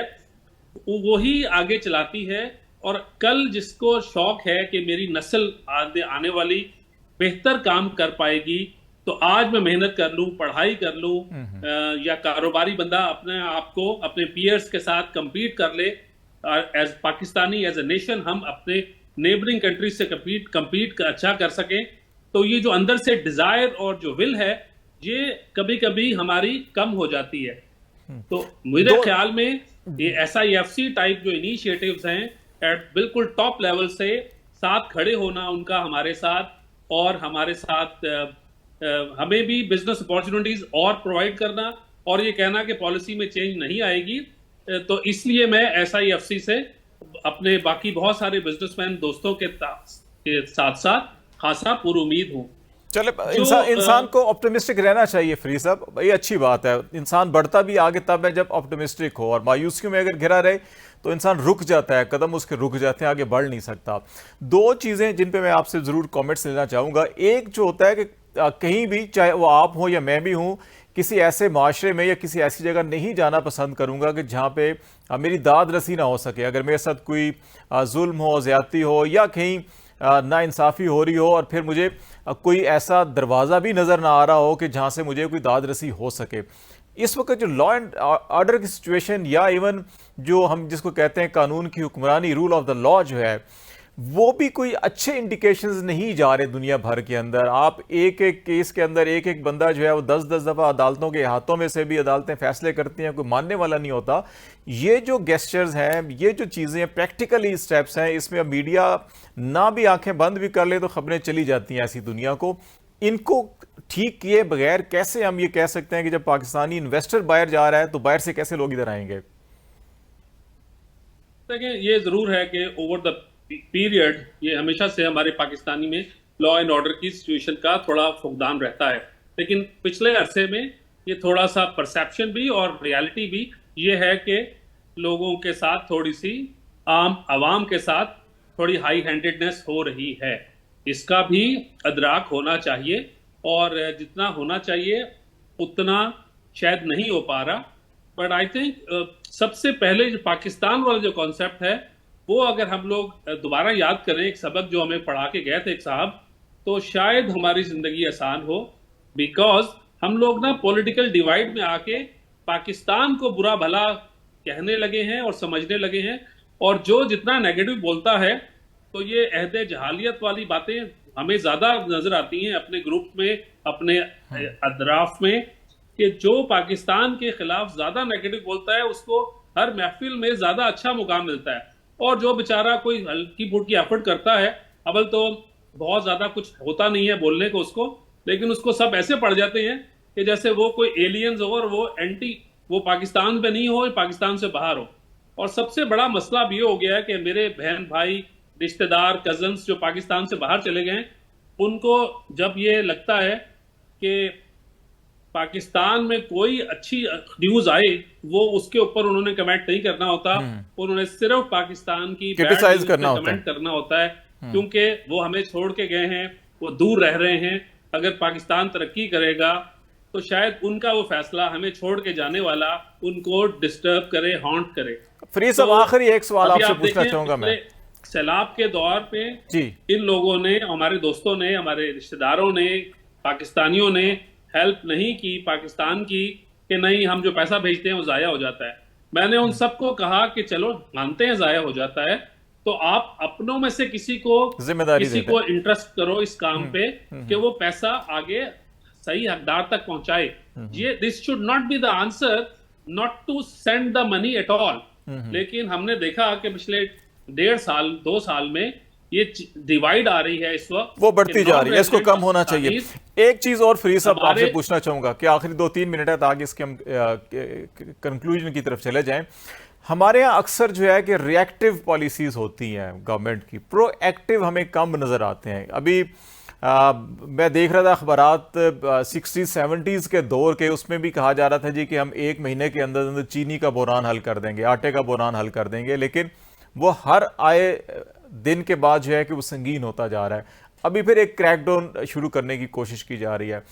वो ही आगे चलाती है, और कल जिसको शौक है कि मेरी नस्ल आने वाली बेहतर काम कर पाएगी, तो आज मैं मेहनत कर लूं, पढ़ाई कर लूं, या कारोबारी बंदा अपने आप को अपने पीयर्स के साथ compete कर ले। As Pakistani, as a nation, हम अपने नेबरिंग कंट्रीज से compete अच्छा कर सकें। तो ये जो अंदर से डिजायर और जो विल है, ये कभी कभी हमारी कम हो जाती है। तो मेरे ख्याल में ये SIFC टाइप जो इनिशिएटिव्स हैं, एट बिल्कुल टॉप लेवल से साथ खड़े होना उनका हमारे साथ, और हमारे साथ हमें भी बिजनेस अपॉर्चुनिटीज और प्रोवाइड करना, और ये कहना कि पॉलिसी में चेंज नहीं आएगी। तो इसलिए मैं SIFC से अपने बाकी बहुत सारे बिजनेसमैन दोस्तों के साथ साथ खासा पुरुमीद हूँ। चले, इंसान को ऑप्टिमिस्टिक रहना चाहिए फ्री साहब, ये अच्छी बात है। इंसान बढ़ता भी आगे तब है जब ऑप्टिमिस्टिक हो, और मायूसियों में अगर घिरा रहे तो इंसान रुक जाता है, कदम उसके रुक जाते हैं, आगे बढ़ नहीं सकता। 2 चीज़ें जिन पे मैं आपसे ज़रूर कमेंट्स लेना चाहूँगा। एक जो होता है कि कहीं भी, चाहे वो आप हो या मैं भी हूँ, किसी ऐसे माशरे में या किसी ऐसी जगह नहीं जाना पसंद करूँगा कि जहाँ पे मेरी दाद रसी ना हो सके। अगर मेरे साथ कोई जुल्म हो, ज़्यादती हो, या कहीं नाइंसाफ़ी हो रही हो, और फिर मुझे कोई ऐसा दरवाज़ा भी नज़र ना आ रहा हो कि जहाँ से मुझे कोई दाद रसी हो सके। इस वक्त जो लॉ एंड ऑर्डर की सिचुएशन या इवन जो हम जिसको कहते हैं कानून की हुक्मरानी, रूल ऑफ द लॉ जो है, वो भी कोई अच्छे इंडिकेशंस नहीं जा रहे दुनिया भर के अंदर। आप एक एक केस के अंदर एक एक बंदा जो है वो 10-10 दफ़ा अदालतों के हाथों में से भी अदालतें फैसले करती हैं, कोई मानने वाला नहीं होता। ये जो गेस्चर्स हैं, ये जो चीज़ें प्रैक्टिकली स्टेप्स हैं, इसमें अब मीडिया ना भी आंखें बंद भी कर ले तो खबरें चली जाती हैं ऐसी दुनिया को। इनको ठीक किए बगैर कैसे हम ये कह सकते हैं कि जब पाकिस्तानी इन्वेस्टर बाहर जा रहा है तो बाहर से कैसे लोग इधर आएंगे? देखिए, ये जरूर है कि ओवर द पीरियड ये हमेशा से हमारे पाकिस्तानी में लॉ एंड ऑर्डर की सिचुएशन का थोड़ा फुकदान रहता है, लेकिन पिछले अरसे में ये थोड़ा सा परसेप्शन भी और रियलिटी भी ये है कि लोगों के साथ थोड़ी सी आम आवाम के साथ थोड़ी हाई हैंडेडनेस हो रही है। इसका भी अदराक होना चाहिए, और जितना होना चाहिए उतना शायद नहीं हो पा रहा। बट आई थिंक सबसे पहले जो पाकिस्तान वाला जो कॉन्सेप्ट है वो अगर हम लोग दोबारा याद करें, एक सबक जो हमें पढ़ा के गए थे एक साहब, तो शायद हमारी जिंदगी आसान हो। बिकॉज हम लोग ना पॉलिटिकल डिवाइड में आके पाकिस्तान को बुरा भला कहने लगे हैं और समझने लगे हैं, और जो जितना नेगेटिव बोलता है तो ये अहदे जहालियत वाली बातें हमें ज्यादा नजर आती हैं अपने ग्रुप में, अपने अदराफ में, कि जो पाकिस्तान के खिलाफ ज्यादा नेगेटिव बोलता है उसको हर महफिल में ज्यादा अच्छा मुकाम मिलता है, और जो बेचारा कोई हल्की फुल्की एफर्ट करता है, अवल तो बहुत ज्यादा कुछ होता नहीं है बोलने को उसको, लेकिन उसको सब ऐसे पड़ जाते हैं कि जैसे वो कोई एलियंस हो और वो पाकिस्तान में नहीं हो, पाकिस्तान से बाहर हो। और सबसे बड़ा मसला भी हो गया है कि मेरे बहन भाई रिश्तेदार कजन्स जो पाकिस्तान से बाहर चले गए, उनको जब ये लगता है कि पाकिस्तान में कोई अच्छी न्यूज आए, वो उसके ऊपर उन्होंने कमेंट नहीं करना होता, उन्होंने सिर्फ पाकिस्तान की क्रिटिसाइज करना कमेंट करना होता है, क्योंकि वो हमें छोड़ के गए हैं, वो दूर रह रहे हैं। अगर पाकिस्तान तरक्की करेगा तो शायद उनका वो फैसला हमें छोड़ के जाने वाला उनको डिस्टर्ब करे, हॉन्ट करे। फ्री साहब, आखिरी एक सवाल आपसे पूछना चाहूंगा मैं। सैलाब के दौर पे इन लोगों ने, हमारे दोस्तों ने, हमारे रिश्तेदारों ने, पाकिस्तानियों ने हेल्प नहीं की पाकिस्तान की, कि नहीं हम जो पैसा भेजते हैं वो जाया हो जाता है। मैंने उन सबको कहा कि चलो मानते हैं जाया हो जाता है, तो आप अपनों में से किसी को इंटरेस्ट करो इस काम पे कि वो पैसा आगे सही हकदार तक पहुंचाए। ये this should not be the answer, not to send the money at all. लेकिन हमने देखा कि पिछले 1.5 साल 2 साल में ये डिवाइड आ रही है, इस वक्त वो बढ़ती जा रही है, इसको कम होना चाहिए। एक चीज और फ्री साहब आपसे पूछना चाहूंगा कि आखिरी 2-3 मिनट है ताकि इसके हम कंक्लूजन की तरफ चले जाएं। हमारे यहाँ अक्सर जो है कि रिएक्टिव पॉलिसीज होती हैं गवर्नमेंट की, प्रोएक्टिव हमें कम नजर आते हैं। अभी मैं देख रहा था अखबारात 60-70s के दौर के, उसमें भी कहा जा रहा था जी कि हम 1 महीने के अंदर अंदर चीनी का बहरान हल कर देंगे, आटे का बहरान हल कर देंगे, लेकिन वो हर आए दिन के बाद जो है कि वो संगीन होता जा रहा है। अभी फिर एक क्रैकडाउन शुरू करने की कोशिश की जा रही है।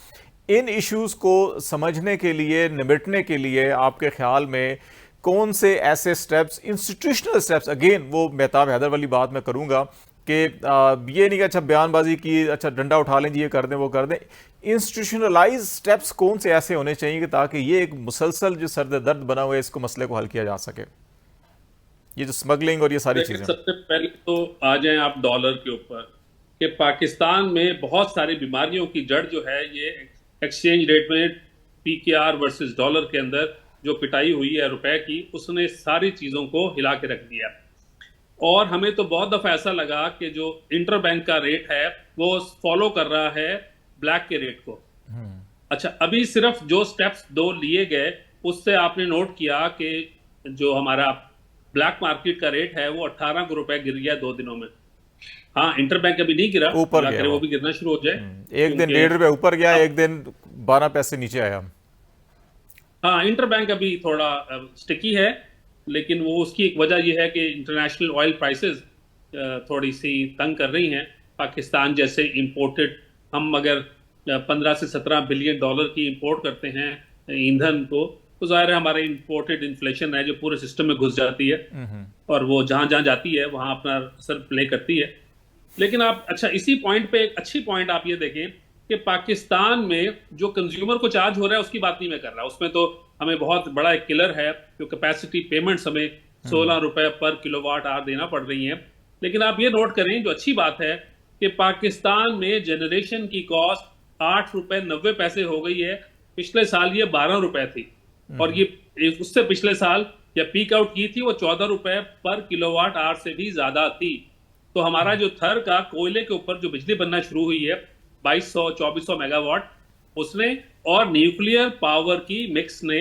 इन इश्यूज को समझने के लिए, निपटने के लिए आपके ख्याल में कौन से ऐसे स्टेप्स, इंस्टीट्यूशनल स्टेप्स, अगेन वो मेहताब हैदर वाली बात मैं करूंगा कि ये नहीं कि अच्छा बयानबाजी की, अच्छा डंडा उठा लें जी, ये कर दें वो कर दें, इंस्टीट्यूशनलाइज स्टेप्स कौन से ऐसे होने चाहिए कि ताकि ये एक मुसलसल जो सर्द दर्द बना हुआ है इसको मसले को हल किया जा सके, ये जो स्मगलिंग और ये सारी चीजें। सबसे पहले तो आ जाएं आप डॉलर के ऊपर, कि पाकिस्तान में बहुत सारी बीमारियों की जड़ जो है ये एक्सचेंज रेट में PKR वर्सेस डॉलर के अंदर जो पिटाई हुई है रुपए की, उसने सारी चीजों को हिला के रख दिया। और हमें तो बहुत दफा ऐसा लगा कि जो इंटर बैंक का रेट है वो फॉलो कर रहा है ब्लैक के रेट को। अच्छा, अभी सिर्फ जो स्टेप्स 2 लिए गए उससे आपने नोट किया कि जो हमारा ब्लैक मार्केट का रेट है वो 18 रुपए गिर गया 2 दिनों में। हाँ, इंटर बैंक अभी नहीं गिरा, ऊपर गया, वो भी गिरना शुरू हो जाए। एक दिन 1.5 रुपए ऊपर गया, एक दिन 12 पैसे नीचे आया। हाँ, इंटर बैंक अभी थोड़ा स्टिकी है, लेकिन वो उसकी एक वजह यह है कि इंटरनेशनल ऑयल प्राइसेस थोड़ी सी तंग कर रही हैं। पाकिस्तान जैसे इंपोर्टेड, हम अगर 15 से 17 बिलियन डॉलर की इंपोर्ट करते हैं ईंधन को, तो जाहिर है हमारे इंपोर्टेड इन्फ्लेशन है जो पूरे सिस्टम में घुस जाती है, और वो जहां जहां जाती है वहां अपना असर प्ले करती है। लेकिन आप, अच्छा, इसी पॉइंट पे एक अच्छी पॉइंट आप ये देखें कि पाकिस्तान में जो कंज्यूमर को चार्ज हो रहा है उसकी बात नहीं मैं कर रहा, उसमें तो हमें बहुत बड़ा एक किलर है, जो कैपेसिटी पेमेंट्स हमें 16 रुपए पर किलोवाट आवर देना पड़ रही है। लेकिन आप ये नोट करें, जो अच्छी बात है कि पाकिस्तान में जनरेशन की कॉस्ट 8 रुपए 90 पैसे हो गई है। पिछले साल ये 12 रुपए थी, और ये उससे पिछले साल या पीक आउट की थी वो 14 रुपए पर किलोवाट आवर से भी ज्यादा थी। तो हमारा जो थर का कोयले के ऊपर जो बिजली बनना शुरू हुई है 2200-2400 मेगावाट, उसने और न्यूक्लियर पावर की मिक्स ने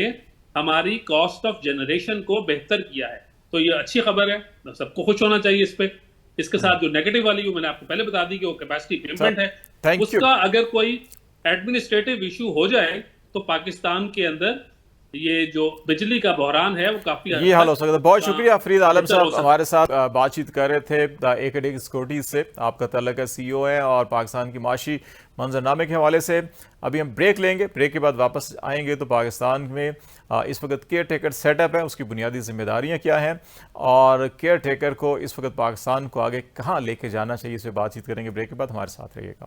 हमारी कॉस्ट ऑफ जनरेशन को बेहतर किया है। तो ये अच्छी खबर है, सबको खुश होना चाहिए इस पे। इसके साथ जो नेगेटिव वाली वो मैंने आपको पहले बता दी कि वो कैपेसिटी पेमेंट है, उसका अगर कोई एडमिनिस्ट्रेटिव इशू हो जाए तो पाकिस्तान के अंदर ये जो बिजली का बहरान है वो काफी ये हाल हो सकता है। बहुत शुक्रिया फरीद आलम साहब, हमारे साथ बातचीत कर रहे थे एकेडिक सिक्योरिटीज से। आपका तल्लक है CEO है और पाकिस्तान की माशी मंजरनामे के हवाले से। अभी हम ब्रेक लेंगे, ब्रेक के बाद वापस आएंगे तो पाकिस्तान में इस वक्त केयर टेकर सेटअप है, उसकी बुनियादी जिम्मेदारियां क्या हैं और केयर टेकर को इस वक्त पाकिस्तान को आगे कहाँ लेके जाना चाहिए, इस पर बातचीत करेंगे। ब्रेक के बाद हमारे साथ रहिएगा।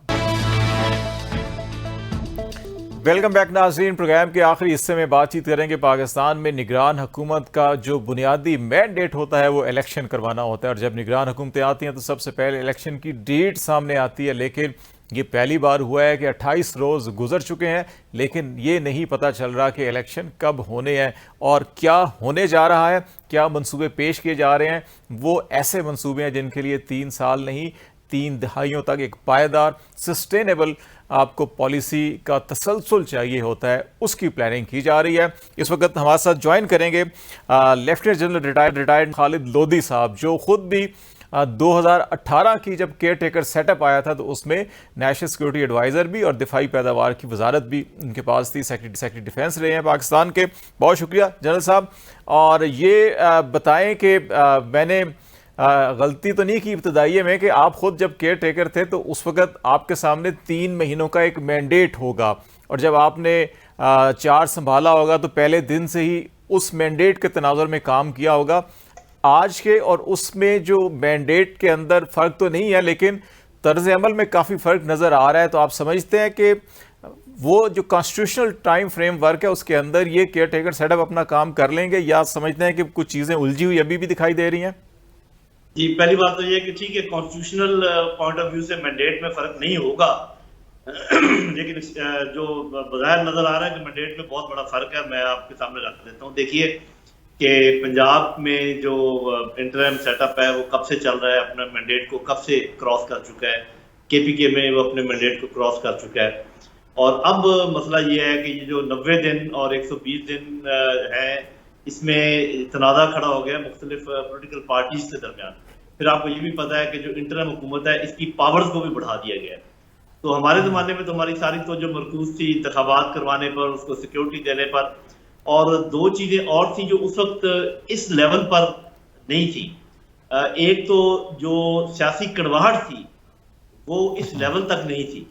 वेलकम बैक नाज़रीन। प्रोग्राम के आखिरी हिस्से में बातचीत करेंगे पाकिस्तान में निगरान हुकूमत का जो बुनियादी मैंडेट होता है वो इलेक्शन करवाना होता है, और जब निगरान हुकूमतें आती हैं तो सबसे पहले इलेक्शन की डेट सामने आती है। लेकिन ये पहली बार हुआ है कि 28 रोज़ गुजर चुके हैं लेकिन ये नहीं पता चल रहा कि इलेक्शन कब होने हैं और क्या होने जा रहा है, क्या मंसूबे पेश किए जा रहे हैं। वो ऐसे मंसूबे हैं जिनके लिए 3 साल नहीं 3 दहाइयों तक एक पायदार सस्टेनेबल आपको पॉलिसी का तसलसल चाहिए होता है, उसकी प्लानिंग की जा रही है। इस वक्त हमारे साथ ज्वाइन करेंगे lieutenant general retired Khalid Lodhi साहब, जो खुद भी 2018 की जब केयर टेकर सेटअप आया था तो उसमें नेशनल सिक्योरिटी एडवाइज़र भी और दिफाई पैदावार की वजारत भी उनके पास थी, सेक्रेटरी डिफेंस रहे हैं पाकिस्तान के। बहुत शुक्रिया जनरल साहब। और ये बताएं कि मैंने गलती तो नहीं की इब्तदाइये में कि आप खुद जब केयर टेकर थे तो उस वक्त आपके सामने 3 महीनों का एक मैंडेट होगा, और जब आपने चार्ज संभाला होगा तो पहले दिन से ही उस मैंडेट के तनाजुर में काम किया होगा। आज के और उसमें जो मैंडेट के अंदर फ़र्क तो नहीं है लेकिन तर्ज अमल में काफ़ी फ़र्क नज़र आ रहा है। तो आप समझते हैं कि वो जो कॉन्स्टिट्यूशनल टाइम फ्रेम वर्क है उसके अंदर ये केयर टेकर सेटअप अपना काम कर लेंगे, या समझते हैं कि कुछ चीज़ें उलझी हुई अभी भी दिखाई दे रही हैं? जी, पहली बात तो ये कि ठीक है, कॉन्स्टिट्यूशनल पॉइंट ऑफ व्यू से मैंडेट में फर्क नहीं होगा लेकिन जो बज़ाहिर नजर आ रहा है कि मैंडेट में बहुत बड़ा फर्क है, मैं आपके सामने रख देता हूँ। देखिए कि पंजाब में जो इंटरिम सेटअप है वो कब से चल रहा है, अपना मैंडेट को कब से क्रॉस कर चुका है। KPK में वो अपने मैंडेट को क्रॉस कर चुका है, और अब मसला ये है कि ये जो 90 दिन और 120 दिन है, इसमें तनाज़ा खड़ा हो गया मुख्तलिफ पोलिटिकल पार्टीज के दरमियान। फिर आपको ये भी पता है कि जो इंटरिम हुकूमत है इसकी पावर्स को भी बढ़ा दिया गया है। तो हमारे ज़माने में तो हमारी सारी तो जो मरकूज थी इंतखाबात करवाने पर, उसको सिक्योरिटी देने पर, और 2 चीज़ें और थी जो उस वक्त इस लेवल पर नहीं थी। एक तो जो सियासी कड़वाहट थी वो इस लेवल तक नहीं थी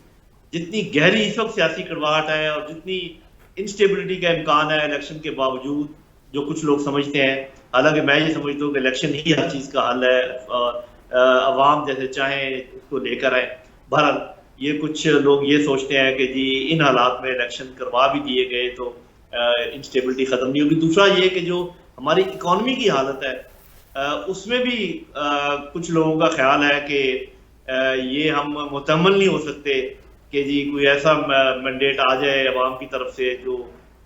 जितनी गहरी इस वक्त सियासी कड़वाहट है, और जितनी इंस्टेबिलिटी का इम्कान है इलेक्शन के बावजूद, जो कुछ लोग समझते हैं। हालांकि मैं ये समझता हूँ कि इलेक्शन ही हर चीज़ का हल है, अवाम जैसे चाहें उसको लेकर आए। बहरहाल ये कुछ लोग ये सोचते हैं कि जी इन हालात में इलेक्शन करवा भी दिए गए तो इंस्टेबिलिटी ख़त्म नहीं होगी। दूसरा ये कि जो हमारी इकॉनमी की हालत है उसमें भी कुछ लोगों का ख्याल है कि ये हम मुतम्मल नहीं हो सकते कि जी कोई ऐसा मैंडेट आ जाए अवाम की तरफ से जो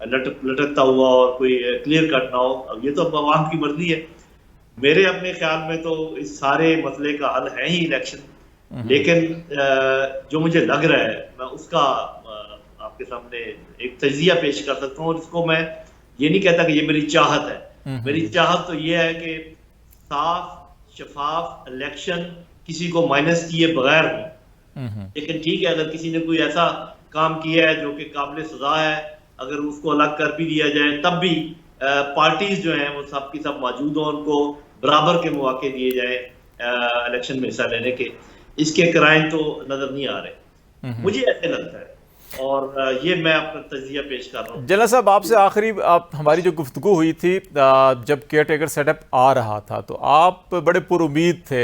लटकता हुआ और कोई क्लियर कट ना हो। अब ये तो अवाम की मर्जी है। मेरे अपने ख्याल में तो इस सारे मसले का हल है ही इलेक्शन, लेकिन जो मुझे लग रहा है मैं उसका आपके सामने एक तजिया पेश कर सकता हूँ, और इसको मैं ये नहीं कहता कि ये मेरी चाहत है। मेरी चाहत तो ये है कि साफ शफाफ इलेक्शन किसी को माइनस किए बगैर हो। लेकिन ठीक है, अगर किसी ने कोई ऐसा काम किया है जो कि काबिल सजा है, अगर उसको अलग कर भी दिया जाए तब भी पार्टीज जो हैं वो सब की सब मौजूद हो, उनको बराबर के मौके दिए जाए इलेक्शन में हिस्सा लेने के। इसके क्राइम तो नजर नहीं आ रहे, मुझे ऐसे लगता है, और ये मैं अपना तजिया पेश कर रहा हूँ। जनरल साहब, आपसे आखिरी हमारी जो गुफ्तगू हुई थी जब केयर टेकर सेटअप आ रहा था तो आप बड़े पुरुमीद थे।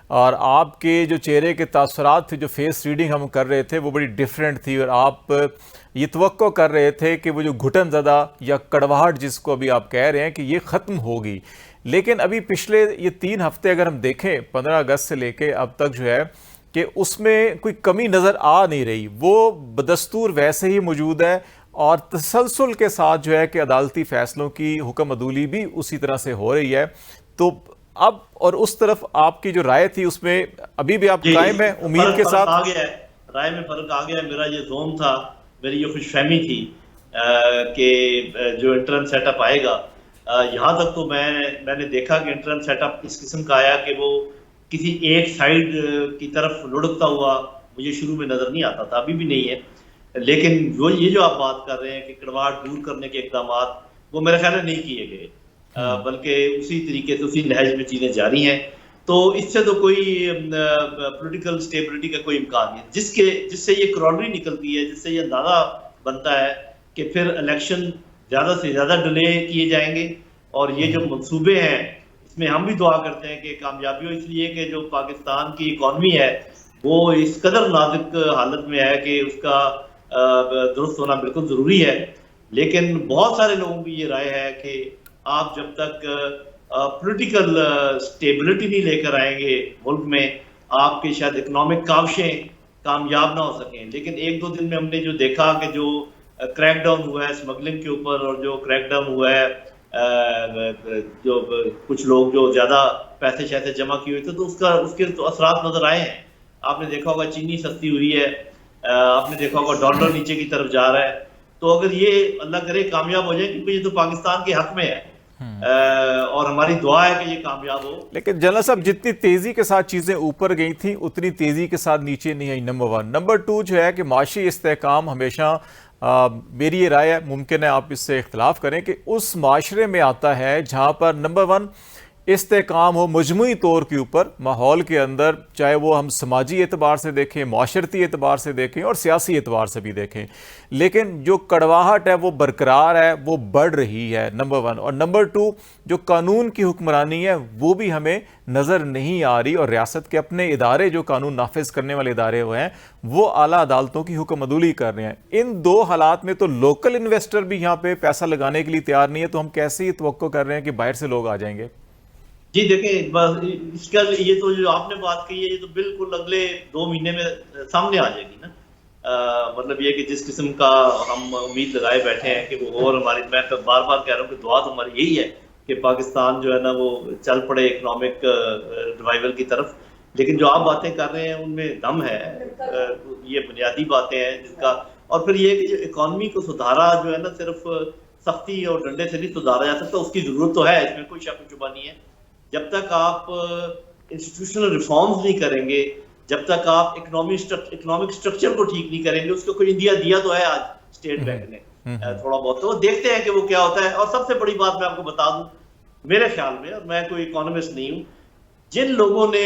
और आपके जो चेहरे के तासुरात थे, जो फेस रीडिंग हम कर रहे थे वो बड़ी डिफरेंट थी, और आप ये तवक्को कर रहे थे कि वो जो घुटन ज़दा या कड़वाहट जिसको अभी आप कह रहे हैं कि ये ख़त्म होगी। लेकिन अभी पिछले ये 3 हफ्ते अगर हम देखें 15 अगस्त से लेके अब तक जो है कि उसमें कोई कमी नज़र आ नहीं रही, वो बदस्तूर वैसे ही मौजूद है और तसलसल के साथ जो है कि अदालती फ़ैसलों की हुक्म अदूली भी उसी तरह से हो रही है। तो अब और उस तरफ आपकी जो राय थी उसमें अभी भी आप कायम है उम्मीद के साथ? आ गया है, राय में फर्क आ गया है। मेरा ये जोन था, मेरी ये खुशफहमी थी कि जो इंटरन सेटअप आएगा, यहाँ तक तो मैंने देखा कि इंटरन सेटअप इस किस्म का आया कि वो किसी एक साइड की तरफ लुढ़कता हुआ मुझे शुरू में नजर नहीं आता था, अभी भी नहीं है। लेकिन ये जो आप बात कर रहे हैं कि कड़वाहट दूर करने के इकदाम, वो मेरे ख्याल में नहीं किए गए, बल्कि उसी तरीके से उसी नहज में चीजें जारी हैं। तो इससे तो कोई पॉलिटिकल स्टेबिलिटी का कोई इम्कान नहीं है। जिससे ये क्रॉलरी निकलती है, जिससे ये अंदाजा बनता है कि फिर इलेक्शन ज्यादा से ज्यादा डिले किए जाएंगे। और ये जो मंसूबे हैं इसमें हम भी दुआ करते हैं कि कामयाबी हो, इसलिए कि जो पाकिस्तान की इकॉनमी है वो इस कदर नाजुक हालत में है कि उसका दुरुस्त होना बिल्कुल जरूरी है। लेकिन बहुत सारे लोगों की ये राय है कि आप जब तक पॉलिटिकल स्टेबिलिटी नहीं लेकर आएंगे मुल्क में, आपके शायद इकोनॉमिक काविशें कामयाब ना हो सकें। लेकिन 1-2 दिन में हमने जो देखा कि जो क्रैकडाउन हुआ है स्मगलिंग के ऊपर, और जो क्रैकडाउन हुआ है जो कुछ लोग जो ज्यादा पैसे शैसे जमा किए हुए थे, तो उसके तो असरात नजर आए हैं। आपने देखा होगा चीनी सस्ती हुई है, आपने देखा होगा डॉलर नीचे की तरफ जा रहा है। तो अगर ये अल्लाह करे कामयाब हो जाए, क्योंकि ये तो पाकिस्तान के हक में है और हमारी दुआ है कि ये कामयाब हो। लेकिन जनरल साहब, जितनी तेजी के साथ चीजें ऊपर गई थी उतनी तेजी के साथ नीचे नहीं आई, नंबर 1। नंबर 2 जो है कि माशी इस्तेहकाम हमेशा मेरी ये राय है, मुमकिन है आप इससे इख्तलाफ करें, कि उस माशरे में आता है जहां पर नंबर 1 इस्तेहकाम हो मजमूई तौर के ऊपर माहौल के अंदर, चाहे वो हम समाजी एतबार से देखें, माशरती एतबार से देखें और सियासी एतबार से भी देखें। लेकिन जो कड़वाहट है वो बरकरार है, वो बढ़ रही है, नंबर 1। और नंबर 2 जो कानून की हुक्मरानी है वो भी हमें नज़र नहीं आ रही, और रियासत के अपने इदारे जो कानून नाफिज करने वाले इदारे हुए हैं वो आला अदालतों की हुक्म अदूली कर रहे हैं। इन 2 हालात में तो लोकल इन्वेस्टर भी यहाँ पे पैसा लगाने के लिए तैयार नहीं है, तो हम कैसे ये तवक्को कर रहे हैं कि बाहर से लोग आ जाएंगे? जी देखें, बस इसका ये तो जो आपने बात कही है ये तो बिल्कुल अगले 2 महीने में सामने आ जाएगी ना। मतलब ये कि जिस किस्म का हम उम्मीद लगाए बैठे हैं कि वो, और हमारी, मैं तो बार बार कह रहा हूँ कि दुआ तो हमारी यही है कि पाकिस्तान जो है ना वो चल पड़े इकोनॉमिक रिवाइवल की तरफ। लेकिन जो आप बातें कर रहे हैं उनमें दम है, ये बुनियादी बातें हैं जिसका। और फिर ये कि जो इकोनॉमी को सुधारा जो है ना सिर्फ सख्ती और डंडे से नहीं सुधारा जा सकता, उसकी जरूरत तो है, इसमें कोई शक शुबा नहीं है। जब तक आप इंस्टीट्यूशनल रिफॉर्म्स नहीं करेंगे, जब तक आप इकोनॉमिक स्ट्रक्चर को ठीक नहीं करेंगे, उसको कोई इंडिया दिया तो है आज स्टेट बैंक ने थोड़ा बहुत, तो देखते हैं कि वो क्या होता है। और सबसे बड़ी बात मैं आपको बता दूं, मेरे ख्याल में, और मैं कोई इकोनॉमिस्ट नहीं हूं, जिन लोगों ने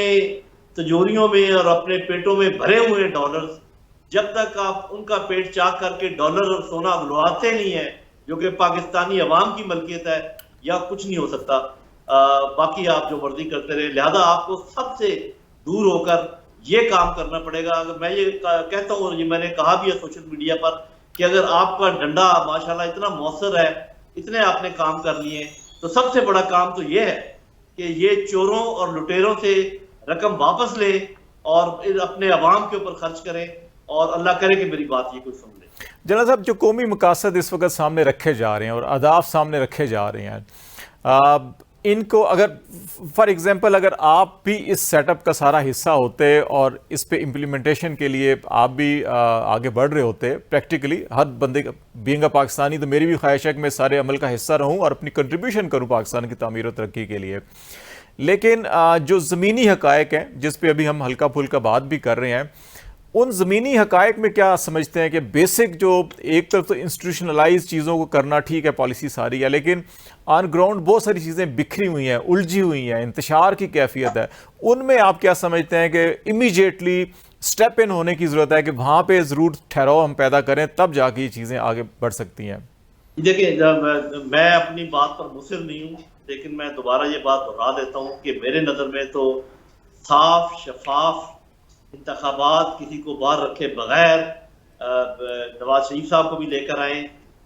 तिजोरियों में और अपने पेटों में भरे हुए डॉलर्स, जब तक आप उनका पेट चाक करके डॉलर और सोना उगलवाते नहीं है जो कि पाकिस्तानी अवाम की मलकियत है, या कुछ नहीं हो सकता। बाकी आप जो मर्जी करते रहे। लिहाजा आपको सबसे दूर होकर ये काम करना पड़ेगा। अगर मैं ये कहता हूँ, ये मैंने कहा भी है सोशल मीडिया पर, कि अगर आपका डंडा माशाल्लाह इतना मौसर है, इतने आपने काम कर लिए, तो सबसे बड़ा काम तो ये है कि ये चोरों और लुटेरों से रकम वापस ले और अपने अवाम के ऊपर खर्च करें, और अल्लाह करे कि मेरी बात ये कोई सुन ले। जनरल साहब, जो कौमी मकासद इस वक्त सामने रखे जा रहे हैं और अहदाफ सामने रखे जा रहे हैं, इनको अगर फॉर एग्जांपल अगर आप भी इस सेटअप का सारा हिस्सा होते और इस पे इम्प्लीमेंटेशन के लिए आप भी आगे बढ़ रहे होते, प्रैक्टिकली हर बंदे बीइंग अ पाकिस्तानी तो मेरी भी ख्वाहिश है कि मैं सारे अमल का हिस्सा रहूं और अपनी कंट्रीब्यूशन करूं पाकिस्तान की तामीर और तरक्की के लिए। लेकिन जो ज़मीनी हकायक हैं जिस पे अभी हम हल्का फुल्का बात भी कर रहे हैं, उन ज़मीनी हकायक में क्या समझते हैं कि बेसिक जो एक तरफ तो इंस्टीट्यूशनलाइज चीज़ों को करना ठीक है, पॉलिसी सारी है, लेकिन ऑन ग्राउंड बहुत सारी चीज़ें बिखरी हुई हैं, उलझी हुई हैं, इंतशार की कैफियत है, उनमें आप क्या समझते हैं कि इमीडिएटली स्टेप इन होने की ज़रूरत है कि वहाँ पे ज़रूर ठहराव हम पैदा करें, तब जाके ये चीज़ें आगे बढ़ सकती हैं? देखिए, मैं अपनी बात पर मुसिर नहीं हूँ, लेकिन मैं दोबारा ये बात दोहरा देता हूँ कि मेरे नज़र में तो साफ शफाफ इंतखाबात किसी को बाहर रखे बगैर नवाज शरीफ साहब को भी लेकर आए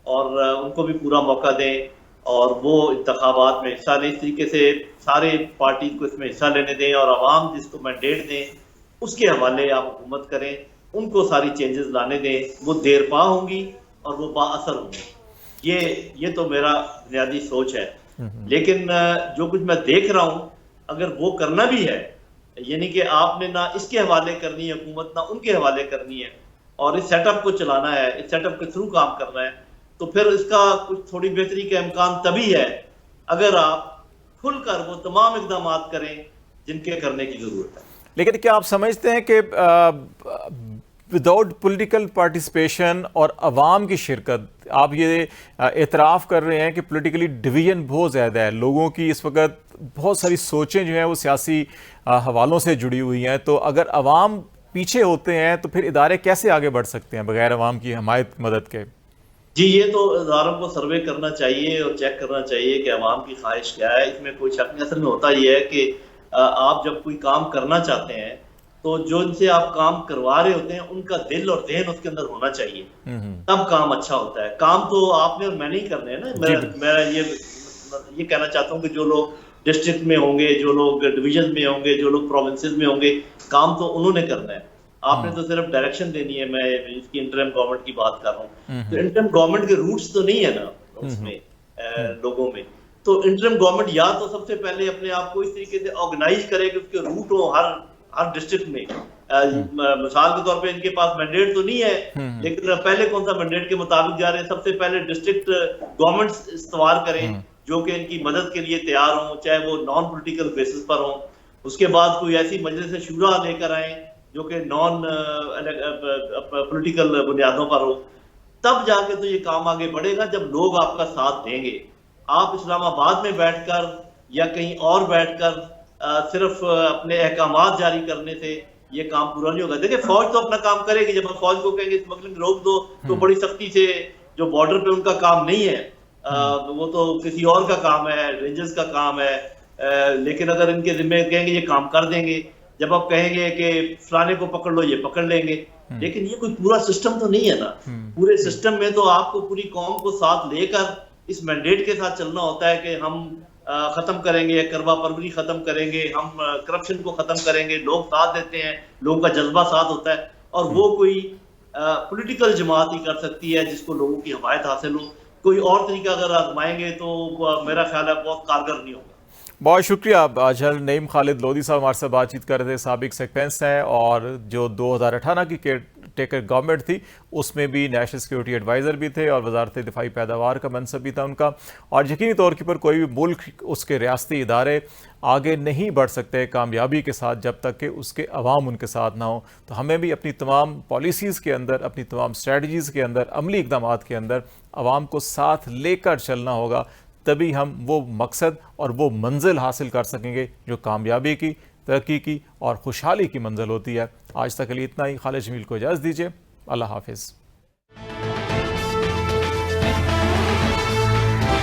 और उनको भी पूरा मौका दें और वो इंतखाबात में हिस्सा लें। इस तरीके से सारे पार्टी को इसमें हिस्सा लेने दें और आवाम जिसको मैंडेट दें उसके हवाले आप हुकूमत करें, उनको सारी चेंजेस लाने दें। वो देर पा होंगी और वो बाअसर होंगी। ये तो मेरा बुनियादी सोच है। लेकिन जो कुछ मैं देख रहा हूँ, अगर वो करना भी है, यानी कि आपने ना इसके हवाले करनी है हुकूमत, ना उनके हवाले करनी है, और इस सेटअप को चलाना है, इस सेटअप के थ्रू काम करना है, तो फिर इसका कुछ थोड़ी बेहतरी का इम्कान तभी है अगर आप खुलकर वो तमाम इकदाम करें जिनके करने की जरूरत है। लेकिन क्या आप समझते हैं कि विदाउट पॉलिटिकल पार्टिसिपेशन और अवाम की शिरकत, आप ये एतराफ़ कर रहे हैं कि पॉलिटिकली डिवीजन बहुत ज़्यादा है, लोगों की इस वक्त बहुत सारी सोचें जो हैं वो सियासी हवालों से जुड़ी हुई हैं, तो अगर अवाम पीछे होते हैं तो फिर इदारे कैसे आगे बढ़ सकते हैं बगैर अवाम की हमायत मदद के? जी, ये तो इदारों को सर्वे करना चाहिए और चेक करना चाहिए कि अवाम की ख्वाहिश क्या है। इसमें कोई शक नहीं। असल में होता ये है कि आप जब कोई काम करना चाहते हैं तो जो इनसे आप काम करवा रहे होते हैं उनका दिल और ज़हन उसके अंदर होना चाहिए, तब काम अच्छा होता है। काम तो आपने और मैंने ही करने हैं ना। मैं ये कहना चाहता हूँ कि जो लोग डिस्ट्रिक्ट में होंगे, जो लोग डिवीजन में होंगे, जो लोग प्रोविंसेस में होंगे, काम तो उन्होंने करना है। आपने तो सिर्फ डायरेक्शन देनी है। मैं इसकी इंटरिम गवर्नमेंट की बात कर रहा हूँ। तो इंटरिम गवर्नमेंट के रूट्स तो नहीं है ना उसमें लोगों में। तो इंटरिम गवर्नमेंट या तो सबसे पहले अपने आप को इस तरीके से ऑर्गेनाइज करे कि उसके रूट हो हर डिस्ट्रिक्ट में। मिसाल के तौर पे इनके पास मैंडेट तो नहीं है, लेकिन पहले कौन सा मैंडेट के मुताबिक जा रहे हैं। सबसे पहले डिस्ट्रिक्ट गवर्नमेंट इस्तवार करें जो कि इनकी मदद के लिए तैयार हों, चाहे वो नॉन पॉलिटिकल बेसिस पर हों। उसके बाद कोई ऐसी मजलिस शुरा लेकर आए जो कि नॉन पॉलिटिकल बुनियादों पर हो, तब जाके तो ये काम आगे बढ़ेगा जब लोग आपका साथ देंगे। आप इस्लामाबाद में बैठकर या कहीं और बैठकर सिर्फ अपने अहकामात जारी करने से ये काम पूरा नहीं होगा। देखिए, फौज तो अपना काम करेगी। जब आप फौज को कहेंगे स्मगलिंग रोक दो तो बड़ी सख्ती से, जो बॉर्डर पे उनका काम नहीं है, वो तो किसी और का काम है, रेंजर्स का काम है। लेकिन अगर इनके जिम्मे कहेंगे ये काम कर देंगे। जब आप कहेंगे कि फलाने को पकड़ लो, ये पकड़ लेंगे। लेकिन ये कोई पूरा सिस्टम तो नहीं है ना। पूरे सिस्टम में तो आपको पूरी कौम को साथ लेकर इस मैंडेट के साथ चलना होता है कि हम खत्म करेंगे करवा परवरी, खत्म करेंगे, हम करप्शन को खत्म करेंगे। लोग साथ देते हैं, लोगों का जज्बा साथ होता है, और वो कोई पॉलिटिकल जमात ही कर सकती है जिसको लोगों की हमायत हासिल हो। कोई और तरीका अगर आजमाएंगे तो मेरा ख्याल है बहुत कारगर नहीं होगा। बहुत शुक्रिया। जनरल नईम खालिद लोधी साहब हमारे साथ बातचीत कर रहे थे। साबिक सेक्रेटरी हैं और जो 2018 की केयरटेकर गवर्नमेंट थी उसमें भी नेशनल सिक्योरिटी एडवाइज़र भी थे और वजारत दिफाई पैदावार का मनसब भी था उनका। और यकीनी तौर के पर कोई भी मुल्क, उसके रियासती इदारे आगे नहीं बढ़ सकते कामयाबी के साथ जब तक कि उसके अवाम उनके साथ ना हो। तो हमें भी अपनी तमाम पॉलिसीज़ के अंदर, अपनी तमाम स्ट्रेटजीज़ के अंदर, अमली इकदाम के अंदर अवाम को साथ लेकर चलना होगा। तभी हम वो मकसद और वो मंजिल हासिल कर सकेंगे जो कामयाबी की, तरक्की की और खुशहाली की मंजिल होती है। आज तक के लिए इतना ही। खालिद जमील को इजाज़त दीजिए। अल्लाह हाफिज़।